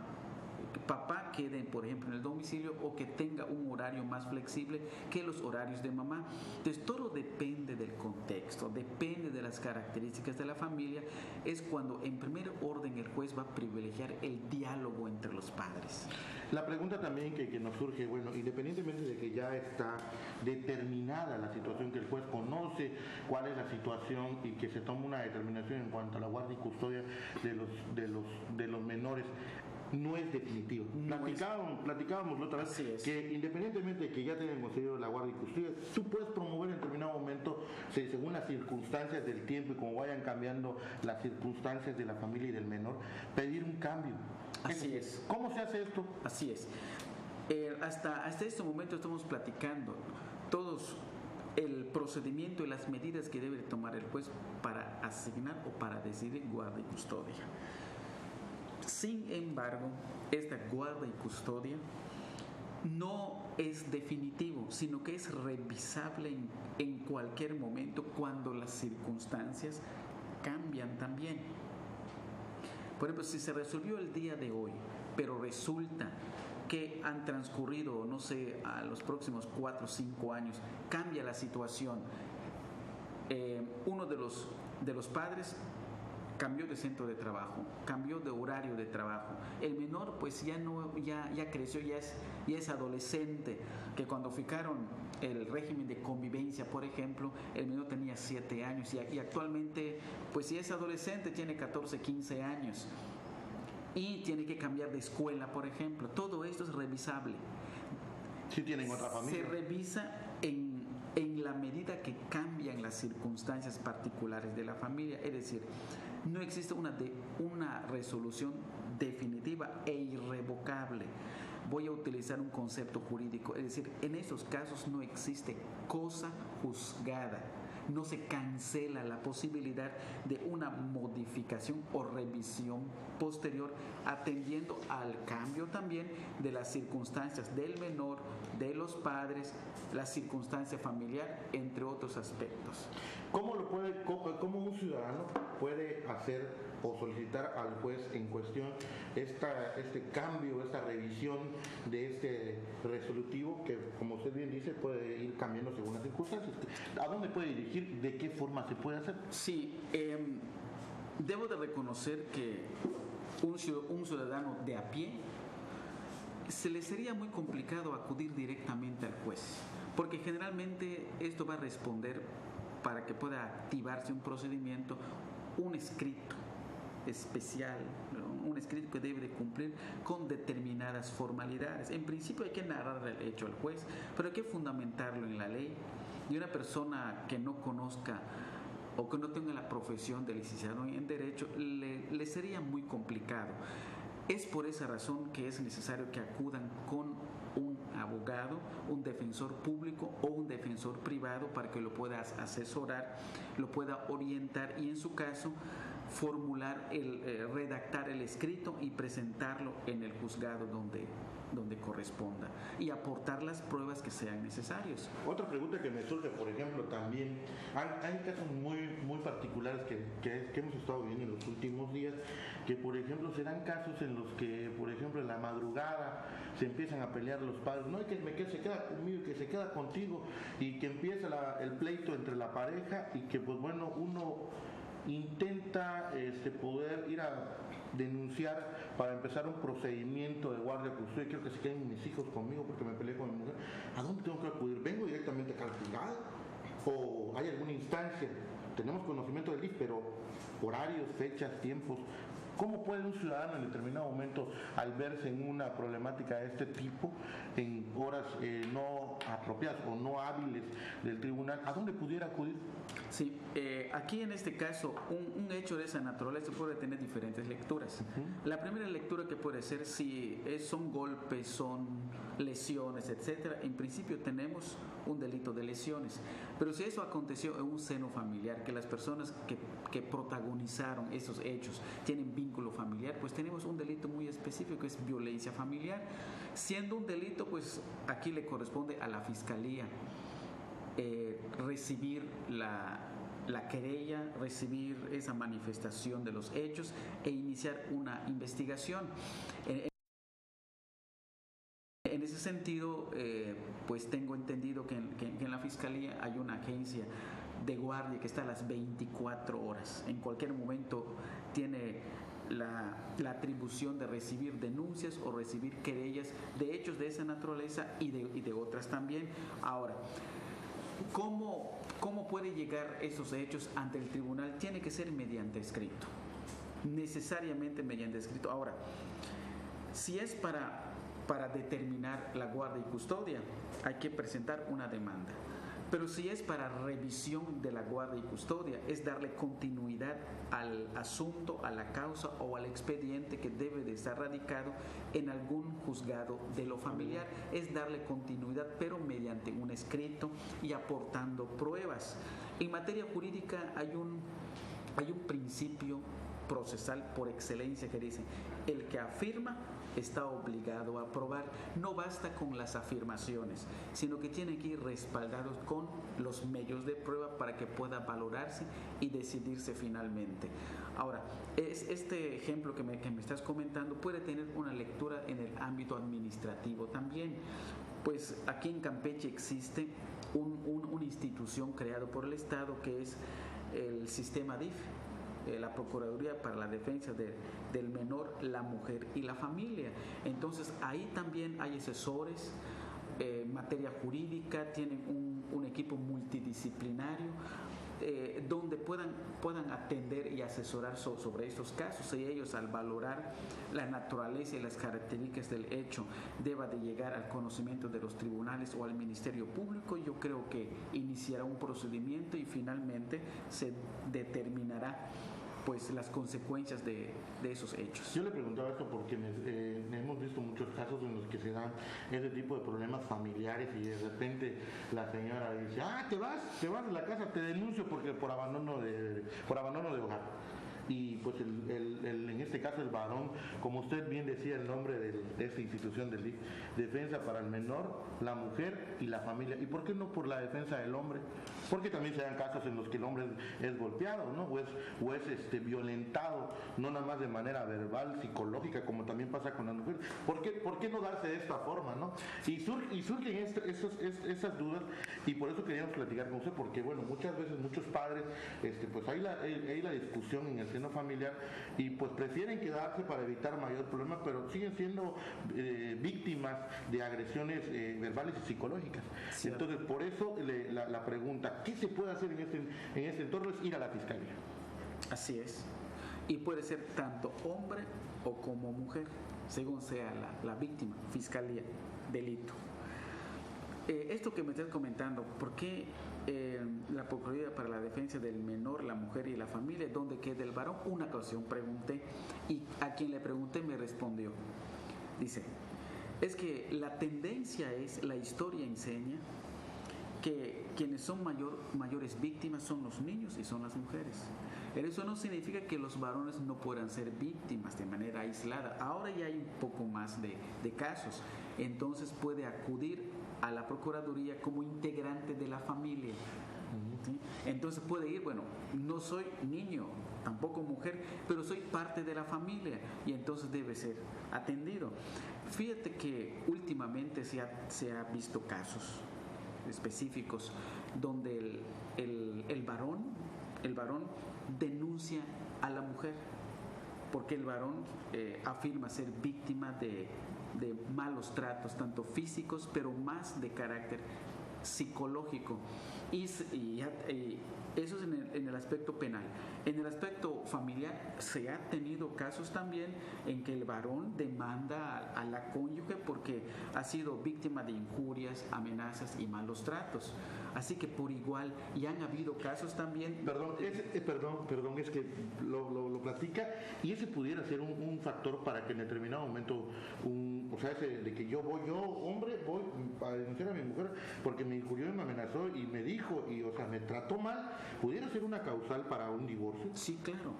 que papá quede, por ejemplo, en el domicilio, o que tenga un horario más flexible que los horarios de mamá. Entonces todo depende del contexto, depende de las características de la familia. Es cuando en primer orden el juez va a privilegiar el diálogo entre los padres. La pregunta también que nos surge, bueno, independientemente de que ya está determinada la situación, que el juez conoce cuál es la situación y que se toma una determinación en cuanto a la guardia y custodia de los menores, no es definitivo. Platicábamos la otra vez que independientemente de que ya tengan considerado la guardia y custodia, tú puedes promover en determinado momento, según las circunstancias del tiempo y como vayan cambiando las circunstancias de la familia y del menor, pedir un cambio. Así es. ¿Cómo se hace esto? Así es. Hasta este momento estamos platicando todos el procedimiento y las medidas que debe tomar el juez para asignar o para decidir guardia y custodia. Sin embargo, esta guardia y custodia no es definitivo, sino que es revisable en cualquier momento cuando las circunstancias cambian también. Por ejemplo, si se resolvió el día de hoy, pero resulta que han transcurrido, no sé, a los próximos 4 o 5 años, cambia la situación. Uno de los padres cambió de centro de trabajo, cambió de horario de trabajo. El menor pues ya creció, ya es adolescente, que cuando fijaron el régimen de convivencia, por ejemplo, el menor tenía 7 años y actualmente pues si es adolescente tiene 14, 15 años y tiene que cambiar de escuela, por ejemplo. Todo esto es revisable. Si tienen otra familia. Se revisa en la medida que cambian las circunstancias particulares de la familia, es decir, no existe una resolución definitiva e irrevocable. Voy a utilizar un concepto jurídico, es decir, en esos casos no existe cosa juzgada, no se cancela la posibilidad de una modificación o revisión posterior, atendiendo al cambio también de las circunstancias del menor, de los padres, la circunstancia familiar, entre otros aspectos. ¿Cómo un ciudadano puede hacer o solicitar al juez en cuestión este cambio, esta revisión de este resolutivo que, como usted bien dice, puede ir cambiando según las circunstancias? ¿A dónde puede dirigir? ¿De qué forma se puede hacer? Sí, debo de reconocer que un ciudadano de a pie se le sería muy complicado acudir directamente al juez, porque generalmente esto va a responder, para que pueda activarse un procedimiento, un escrito especial, un escrito que debe de cumplir con determinadas formalidades. En principio hay que narrar el hecho al juez, pero hay que fundamentarlo en la ley, y una persona que no conozca o que no tenga la profesión de licenciado en Derecho le sería muy complicado. Es por esa razón que es necesario que acudan con un abogado, un defensor público o un defensor privado para que lo pueda asesorar, lo pueda orientar y en su caso redactar el escrito y presentarlo en el juzgado donde corresponda y aportar las pruebas que sean necesarias. Otra pregunta que me surge, por ejemplo, también hay casos muy particulares que hemos estado viendo en los últimos días, que por ejemplo se dan casos en los que, por ejemplo, en la madrugada se empiezan a pelear los padres, no, que se queda conmigo, que se queda contigo, y que empieza el pleito entre la pareja, y que pues bueno, uno intenta poder ir a denunciar para empezar un procedimiento de guardia custodia. Quiero que se queden mis hijos conmigo porque me peleé con mi mujer. ¿A dónde tengo que acudir? ¿Vengo directamente acá al juzgado? ¿O hay alguna instancia? Tenemos conocimiento del DIF, pero horarios, fechas, tiempos, ¿Cómo puede un ciudadano en determinado momento, al verse en una problemática de este tipo, en horas no apropiadas o no hábiles del tribunal, a dónde pudiera acudir? Sí, aquí en este caso, un hecho de esa naturaleza puede tener diferentes lecturas. La primera lectura que puede ser si son golpes, son lesiones, etcétera. En principio tenemos un delito de lesiones, pero si eso aconteció en un seno familiar, que las personas que protagonizaron esos hechos tienen vínculo familiar, pues tenemos un delito muy específico, que es violencia familiar. Siendo un delito, pues aquí le corresponde a la Fiscalía recibir la querella, recibir esa manifestación de los hechos e iniciar una investigación. En ese sentido, pues tengo entendido que en la Fiscalía hay una agencia de guardia que está a las 24 horas. En cualquier momento tiene la atribución de recibir denuncias o recibir querellas de hechos de esa naturaleza y de otras también. Ahora, ¿cómo puede llegar esos hechos ante el tribunal? Tiene que ser mediante escrito, necesariamente mediante escrito. Ahora, si es para determinar la guardia y custodia, hay que presentar una demanda. Pero si es para revisión de la guardia y custodia, es darle continuidad al asunto, a la causa o al expediente que debe de estar radicado en algún juzgado de lo familiar, es darle continuidad, pero mediante un escrito y aportando pruebas. En materia jurídica hay un principio procesal por excelencia que dice: el que afirma está obligado a probar. No basta con las afirmaciones, sino que tiene que ir respaldados con los medios de prueba para que pueda valorarse y decidirse finalmente. Ahora, este ejemplo que me estás comentando puede tener una lectura en el ámbito administrativo también. Pues aquí en Campeche existe una institución creada por el Estado que es el sistema DIF, la Procuraduría para la Defensa del Menor, la Mujer y la Familia. Entonces ahí también hay asesores en materia jurídica, tienen un equipo multidisciplinario donde puedan atender y asesorar sobre estos casos, y ellos, al valorar la naturaleza y las características del hecho, deba de llegar al conocimiento de los tribunales o al Ministerio Público. Yo creo que iniciará un procedimiento y finalmente se determinará pues las consecuencias de esos hechos. Yo le preguntaba esto porque hemos visto muchos casos en los que se dan ese tipo de problemas familiares y de repente la señora dice: te vas de la casa, te denuncio porque por abandono de hogar. Y pues en este caso el varón, como usted bien decía el nombre de esta institución del DIF, Defensa para el Menor, la Mujer y la Familia. ¿Y por qué no por la defensa del hombre? Porque también se dan casos en los que el hombre es golpeado, ¿no? o es violentado, no nada más de manera verbal, psicológica, como también pasa con las mujeres. ¿Por qué no darse de esta forma, no? Y surgen esas dudas, y por eso queríamos platicar con usted, porque bueno, muchas veces muchos padres, pues hay la discusión en el seno familiar y pues prefieren quedarse para evitar mayor problema, pero siguen siendo víctimas de agresiones verbales y psicológicas. Cierto. Entonces, por eso la pregunta: ¿qué se puede hacer en este entorno? Es ir a la Fiscalía. Así es. Y puede ser tanto hombre o como mujer, según sea la víctima. Fiscalía, delito. Esto que me estás comentando, ¿por qué la Procuraduría para la Defensa del Menor, la Mujer y la Familia, dónde queda el varón? Una ocasión pregunté, y a quien le pregunté me respondió. Dice: es que la tendencia es, la historia enseña que quienes son mayores víctimas son los niños y son las mujeres. Pero eso no significa que los varones no puedan ser víctimas de manera aislada. Ahora ya hay un poco más de casos. Entonces puede acudir a la Procuraduría como integrante de la familia. ¿Sí? Entonces puede ir: bueno, no soy niño, tampoco mujer, pero soy parte de la familia, y entonces debe ser atendido. Fíjate que últimamente se ha visto casos específicos donde el varón denuncia a la mujer porque el varón afirma ser víctima de malos tratos, tanto físicos, pero más de carácter psicológico. Y eso es en el aspecto penal. En el aspecto familiar se ha tenido casos también en que el varón demanda a la cónyuge porque ha sido víctima de injurias, amenazas y malos tratos. Así que por igual, y han habido casos también... Perdón, es que lo platica, y ese pudiera ser un factor para que en determinado momento, ese de que yo, hombre, voy a denunciar a mi mujer porque me injurió y me amenazó y me dijo, me trató mal, pudiera ser una causal para un divorcio. Sí, claro.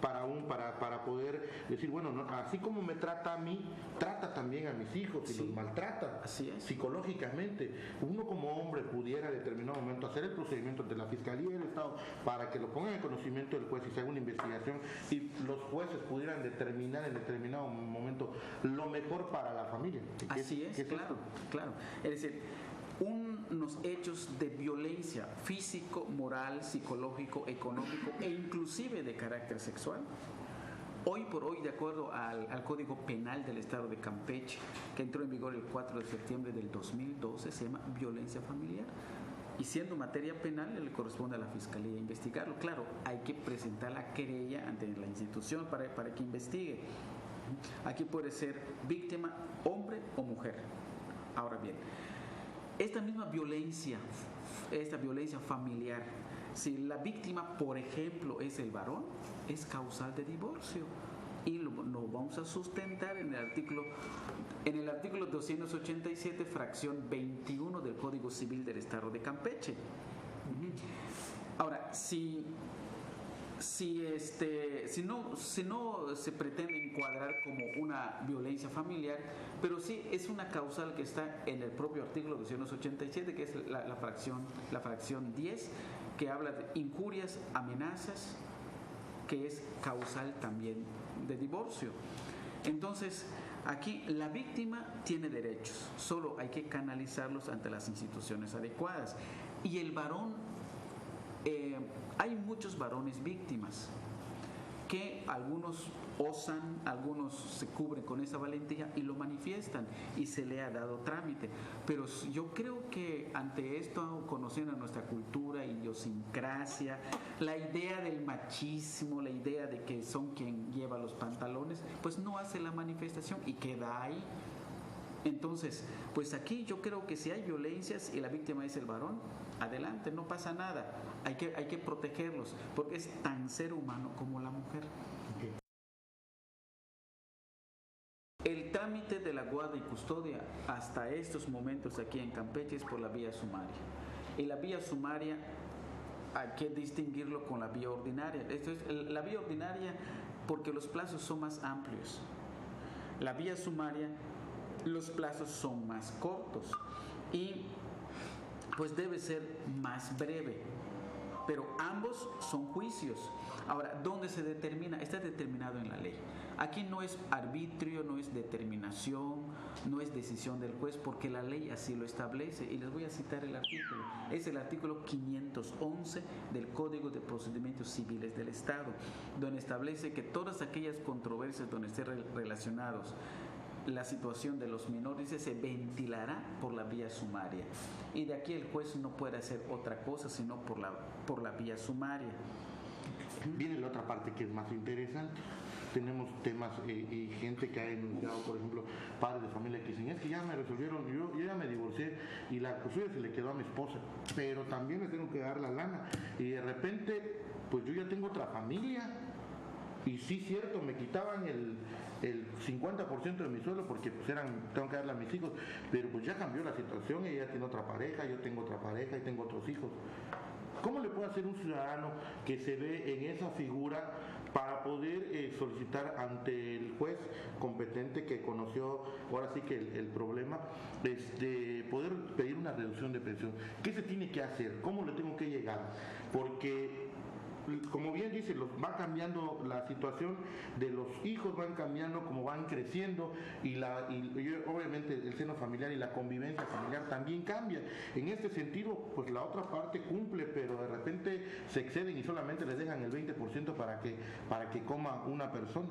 Para poder decir, bueno, no, así como me trata a mí, trata también a mis hijos y los maltrata psicológicamente. Uno como hombre pudiera en determinado momento hacer el procedimiento ante la Fiscalía del Estado para que lo pongan en conocimiento del juez y se haga una investigación y los jueces pudieran determinar en determinado momento lo mejor para la familia. Así es, claro. Es decir, unos hechos de violencia físico, moral, psicológico, económico e inclusive de carácter sexual. Hoy por hoy, de acuerdo al Código Penal del Estado de Campeche, que entró en vigor el 4 de septiembre del 2012, se llama violencia familiar. Y siendo materia penal, le corresponde a la Fiscalía investigarlo. Claro, hay que presentar la querella ante la institución para que investigue. Aquí puede ser víctima hombre o mujer. Ahora bien, esta misma violencia, familiar, si la víctima, por ejemplo, es el varón, es causal de divorcio. Y lo vamos a sustentar en el artículo 287, fracción 21 del Código Civil del Estado de Campeche. Ahora, si no se pretende encuadrar como una violencia familiar, pero sí es una causal que está en el propio artículo 287, que es la fracción 10, que habla de injurias, amenazas, que es causal también de divorcio. Entonces, aquí la víctima tiene derechos, solo hay que canalizarlos ante las instituciones adecuadas. Y el varón, hay muchos varones víctimas que algunos osan, algunos se cubren con esa valentía y lo manifiestan y se le ha dado trámite. Pero yo creo que ante esto, conociendo nuestra cultura, idiosincrasia, la idea del machismo, la idea de que son quien lleva los pantalones, pues no hace la manifestación y queda ahí. Entonces, pues aquí yo creo que si hay violencias y la víctima es el varón, adelante, no pasa nada. Hay que protegerlos, porque es tan ser humano como la mujer. Okay. El trámite de la guarda y custodia hasta estos momentos aquí en Campeche es por la vía sumaria. Y la vía sumaria hay que distinguirlo con la vía ordinaria. Esto es la vía ordinaria porque los plazos son más amplios. La vía sumaria, los plazos son más cortos y pues debe ser más breve, pero ambos son juicios. Ahora, ¿dónde se determina? Está determinado en la ley. Aquí no es arbitrio, no es determinación, no es decisión del juez, porque la ley así lo establece. Y les voy a citar el artículo. Es el artículo 511 del Código de Procedimientos Civiles del Estado, donde establece que todas aquellas controversias donde estén relacionados la situación de los menores se ventilará por la vía sumaria, y de aquí el juez no puede hacer otra cosa sino por la vía sumaria. Viene la otra parte que es más interesante. Tenemos temas y gente que ha denunciado, por ejemplo, padres de familia que dicen, es que ya me resolvieron, yo ya me divorcié y la custodia se le quedó a mi esposa, pero también le tengo que dar la lana y de repente pues yo ya tengo otra familia. Y sí, cierto, me quitaban el 50% de mi sueldo porque pues tengo que darle a mis hijos, pero pues ya cambió la situación, ella tiene otra pareja, yo tengo otra pareja y tengo otros hijos. ¿Cómo le puede hacer un ciudadano que se ve en esa figura para poder solicitar ante el juez competente que conoció ahora sí que el problema, poder pedir una reducción de pensión? ¿Qué se tiene que hacer? ¿Cómo le tengo que llegar? Porque como bien dice, va cambiando la situación de los hijos, van cambiando como van creciendo y obviamente el seno familiar y la convivencia familiar también cambia. En este sentido, pues la otra parte cumple, pero de repente se exceden y solamente les dejan el 20% para que coma una persona.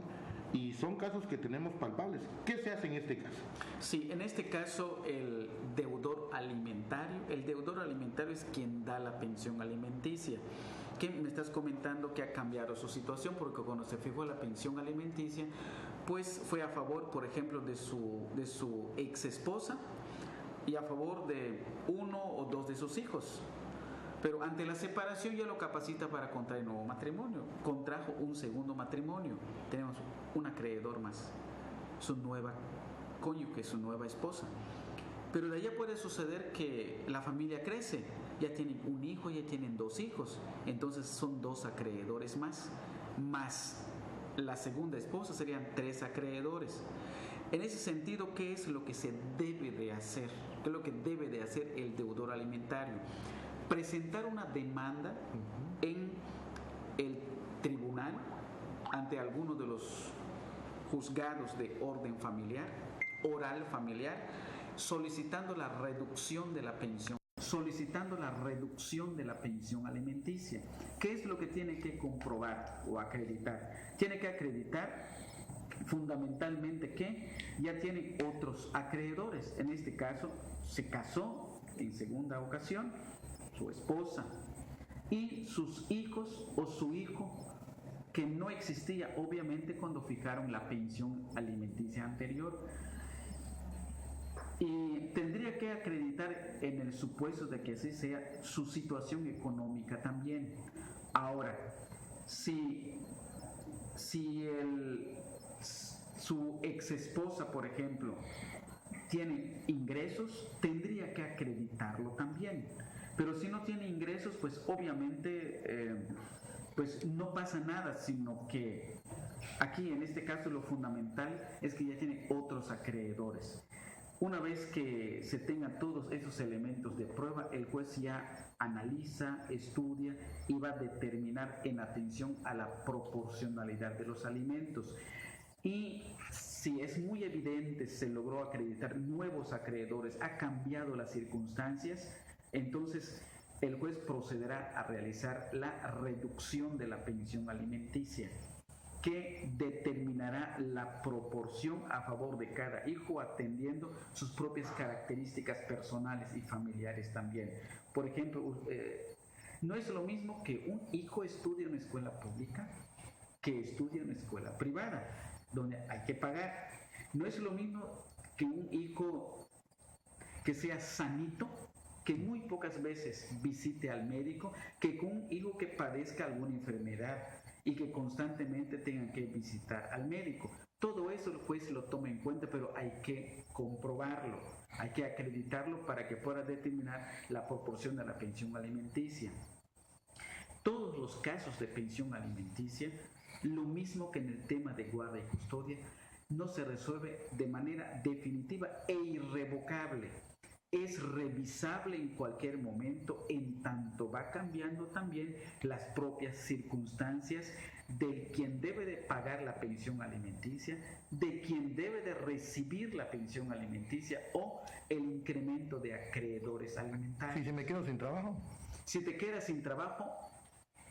Y son casos que tenemos palpables. ¿Qué se hace en este caso? Sí, en este caso el deudor alimentario, el deudor alimentario es quien da la pensión alimenticia. Que me estás comentando que ha cambiado su situación porque cuando se fijó la pensión alimenticia, pues fue a favor, por ejemplo, de su ex esposa y a favor de uno o dos de sus hijos. Pero ante la separación ya lo capacita para contraer nuevo matrimonio. Contrajo un segundo matrimonio. Tenemos un acreedor más, su nueva cónyuge, su nueva esposa. Pero de allá puede suceder que la familia crece, ya tienen un hijo, ya tienen dos hijos, entonces son dos acreedores más la segunda esposa, serían tres acreedores. En ese sentido, ¿qué es lo que se debe de hacer? ¿Qué es lo que debe de hacer el deudor alimentario? Presentar una demanda en el tribunal ante alguno de los juzgados de orden familiar, oral familiar, solicitando la reducción de la pensión alimenticia. ¿Qué es lo que tiene que comprobar o acreditar? Tiene que acreditar fundamentalmente que ya tiene otros acreedores. En este caso, se casó en segunda ocasión su esposa y sus hijos o su hijo, que no existía obviamente cuando fijaron la pensión alimenticia anterior. Y tendría que acreditar, en el supuesto de que así sea, su situación económica también. Ahora, si su ex esposa, por ejemplo, tiene ingresos, tendría que acreditarlo también. Pero si no tiene ingresos, pues obviamente pues no pasa nada, sino que aquí en este caso lo fundamental es que ya tiene otros acreedores. Una vez que se tengan todos esos elementos de prueba, el juez ya analiza, estudia y va a determinar en atención a la proporcionalidad de los alimentos. Y si es muy evidente, se logró acreditar nuevos acreedores, ha cambiado las circunstancias, entonces el juez procederá a realizar la reducción de la pensión alimenticia, que determinará la proporción a favor de cada hijo atendiendo sus propias características personales y familiares también. Por ejemplo, no es lo mismo que un hijo estudie en una escuela pública que estudie en una escuela privada, donde hay que pagar. No es lo mismo que un hijo que sea sanito, que muy pocas veces visite al médico, que con un hijo que padezca alguna enfermedad y que constantemente tengan que visitar al médico. Todo eso el juez lo toma en cuenta, pero hay que comprobarlo, hay que acreditarlo para que pueda determinar la proporción de la pensión alimenticia. Todos los casos de pensión alimenticia, lo mismo que en el tema de guarda y custodia, no se resuelve de manera definitiva e irrevocable. Es revisable en cualquier momento, en tanto va cambiando también las propias circunstancias de quien debe de pagar la pensión alimenticia, de quien debe de recibir la pensión alimenticia o el incremento de acreedores alimentarios. Si me quedo sin trabajo. Si te quedas sin trabajo,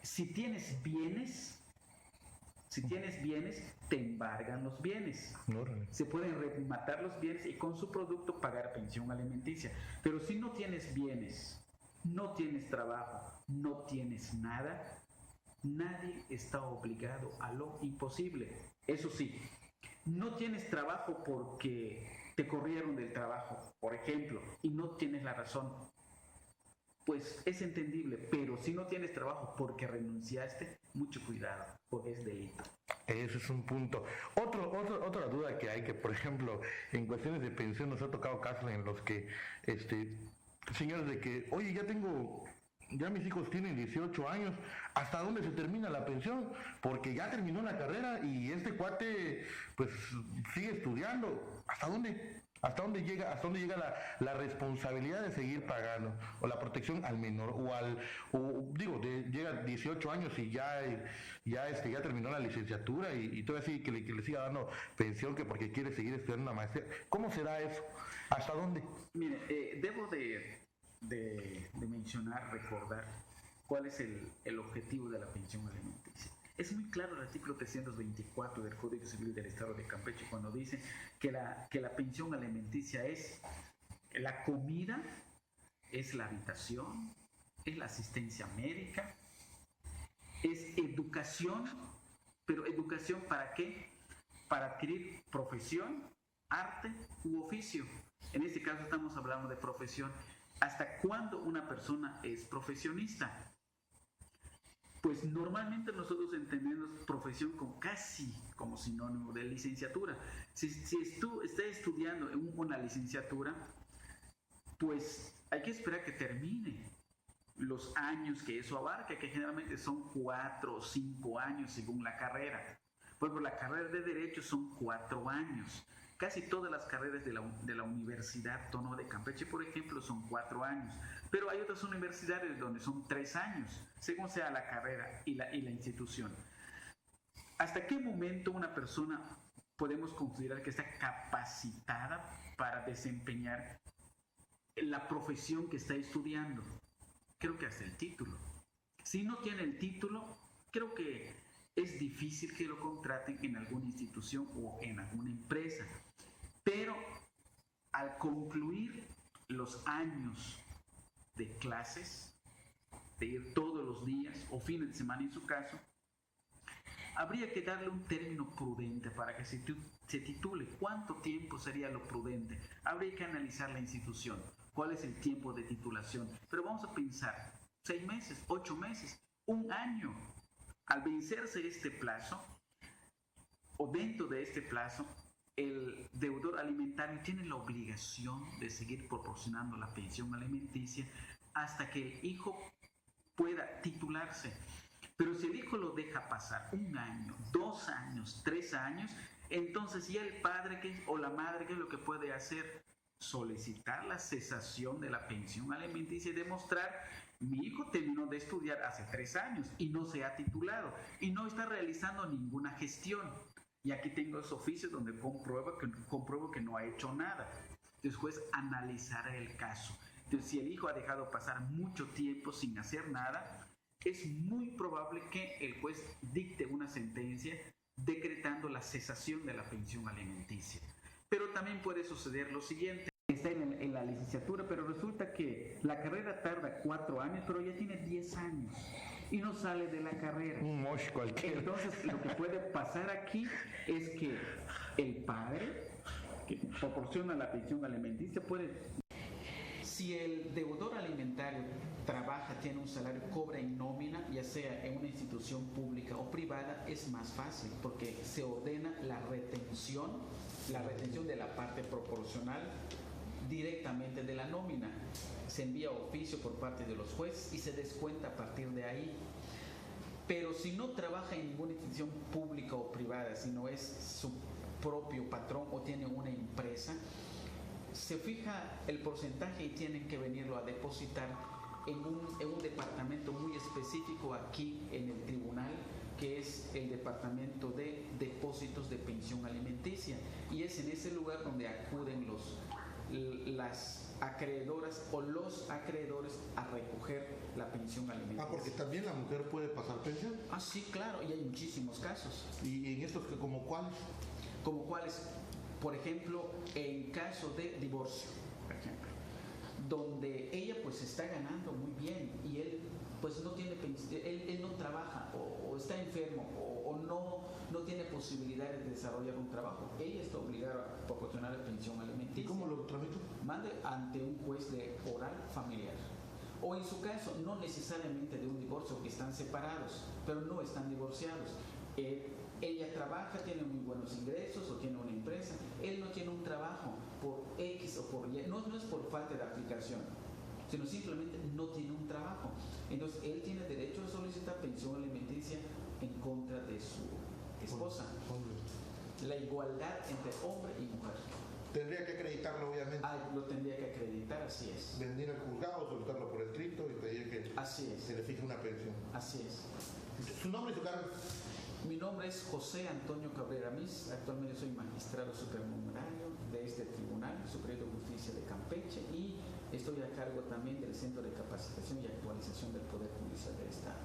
si tienes bienes, te embargan los bienes. Se pueden rematar los bienes y con su producto pagar pensión alimenticia. Pero si no tienes bienes, no tienes trabajo, no tienes nada, nadie está obligado a lo imposible. Eso sí, no tienes trabajo porque te corrieron del trabajo, por ejemplo, y no tienes la razón. Pues es entendible, pero si no tienes trabajo porque renunciaste, mucho cuidado, porque es delito. Ese es un punto. Otra duda que hay, que por ejemplo, en cuestiones de pensión nos ha tocado casos en los que, señores de que, oye, ya mis hijos tienen 18 años, ¿hasta dónde se termina la pensión? Porque ya terminó la carrera y este cuate, pues, sigue estudiando. ¿Hasta dónde? ¿Hasta dónde llega la responsabilidad de seguir pagando? O la protección al menor, llega a 18 años y ya terminó la licenciatura y todavía sigue que le siga dando pensión que porque quiere seguir estudiando una maestría. ¿Cómo será eso? ¿Hasta dónde? Mire, debo de mencionar, recordar cuál es el objetivo de la pensión alimenticia. Es muy claro el artículo 324 del Código Civil del Estado de Campeche cuando dice que la pensión alimenticia es la comida es la habitación, es la asistencia médica, es educación, pero ¿educación para qué? Para adquirir profesión, arte u oficio. En este caso estamos hablando de profesión. ¿Hasta cuándo una persona es profesionista? Pues normalmente nosotros entendemos profesión casi como sinónimo de licenciatura. Si tú estás estudiando una licenciatura, pues hay que esperar que termine los años que eso abarca, que generalmente son 4 o 5 años según la carrera. Por ejemplo, la carrera de Derecho son 4 años. Casi todas las carreras de la Universidad Autónoma de Campeche, por ejemplo, son 4 años. Pero hay otras universidades donde son 3 años, según sea la carrera y la institución. ¿Hasta qué momento una persona podemos considerar que está capacitada para desempeñar la profesión que está estudiando? Creo que hasta el título. Si no tiene el título, creo que es difícil que lo contraten en alguna institución o en alguna empresa. Pero al concluir los años de clases, de ir todos los días o fines de semana en su caso, habría que darle un término prudente para que se titule. ¿Cuánto tiempo sería lo prudente? Habría que analizar la institución. ¿Cuál es el tiempo de titulación? Pero vamos a pensar, 6 meses, 8 meses, 1 año. Al vencerse este plazo, o dentro de este plazo, el deudor alimentario tiene la obligación de seguir proporcionando la pensión alimenticia hasta que el hijo pueda titularse. Pero si el hijo lo deja pasar 1 año, 2 años, 3 años, entonces ya el padre o la madre, ¿qué es lo que puede hacer? Solicitar la cesación de la pensión alimenticia y demostrar: mi hijo terminó de estudiar hace 3 años y no se ha titulado y no está realizando ninguna gestión. Y aquí tengo ese oficio donde compruebo que no ha hecho nada. Después analizará el caso. Entonces, si el hijo ha dejado pasar mucho tiempo sin hacer nada, es muy probable que el juez dicte una sentencia decretando la cesación de la pensión alimenticia. Pero también puede suceder lo siguiente: está en la licenciatura, pero resulta que la carrera tarda 4 años, pero ya tiene 10 años y no sale de la carrera. Un mosh cualquiera. Entonces, lo que puede pasar aquí es que el padre, que proporciona la pensión alimenticia, puede... Si el deudor alimentario trabaja, tiene un salario, cobra en nómina, ya sea en una institución pública o privada, es más fácil porque se ordena la retención de la parte proporcional directamente de la nómina. Se envía oficio por parte de los jueces y se descuenta a partir de ahí. Pero si no trabaja en ninguna institución pública o privada, sino es su propio patrón o tiene una empresa, se fija el porcentaje y tienen que venirlo a depositar en un departamento muy específico aquí en el tribunal, que es el departamento de depósitos de pensión alimenticia, y es en ese lugar donde acuden las acreedoras o los acreedores a recoger la pensión alimenticia. Ah, porque también la mujer puede pasar pensión. Ah, sí, claro, y hay muchísimos casos. ¿Y en estos como cuáles? Como cuáles, por ejemplo, en caso de divorcio, por ejemplo, donde ella pues está ganando muy bien y él pues no tiene él no trabaja o está enfermo o no tiene posibilidades de desarrollar un trabajo, ella está obligada a proporcionar la pensión alimenticia. ¿Y cómo lo tramito? Mande ante un juez de oral familiar. O en su caso, no necesariamente de un divorcio, que están separados, pero no están divorciados. Ella trabaja, tiene muy buenos ingresos o tiene una empresa. Él no tiene un trabajo por X o por Y. No es por falta de aplicación, sino simplemente no tiene un trabajo. Entonces, él tiene derecho a solicitar pensión alimenticia en contra de su esposa. La igualdad entre hombre y mujer. Tendría que acreditarlo, obviamente. Lo tendría que acreditar, así es. Venir al juzgado, solicitarlo por escrito y pedir que se le fije una pensión. Así es. ¿Su nombre y su cargo? Mi nombre es José Antonio Cabrera Mis. Actualmente soy magistrado supernumerario de este Tribunal Superior de Justicia de Campeche y estoy a cargo también del Centro de Capacitación y Actualización del Poder Judicial del Estado.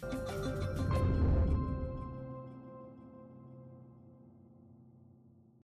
Bye.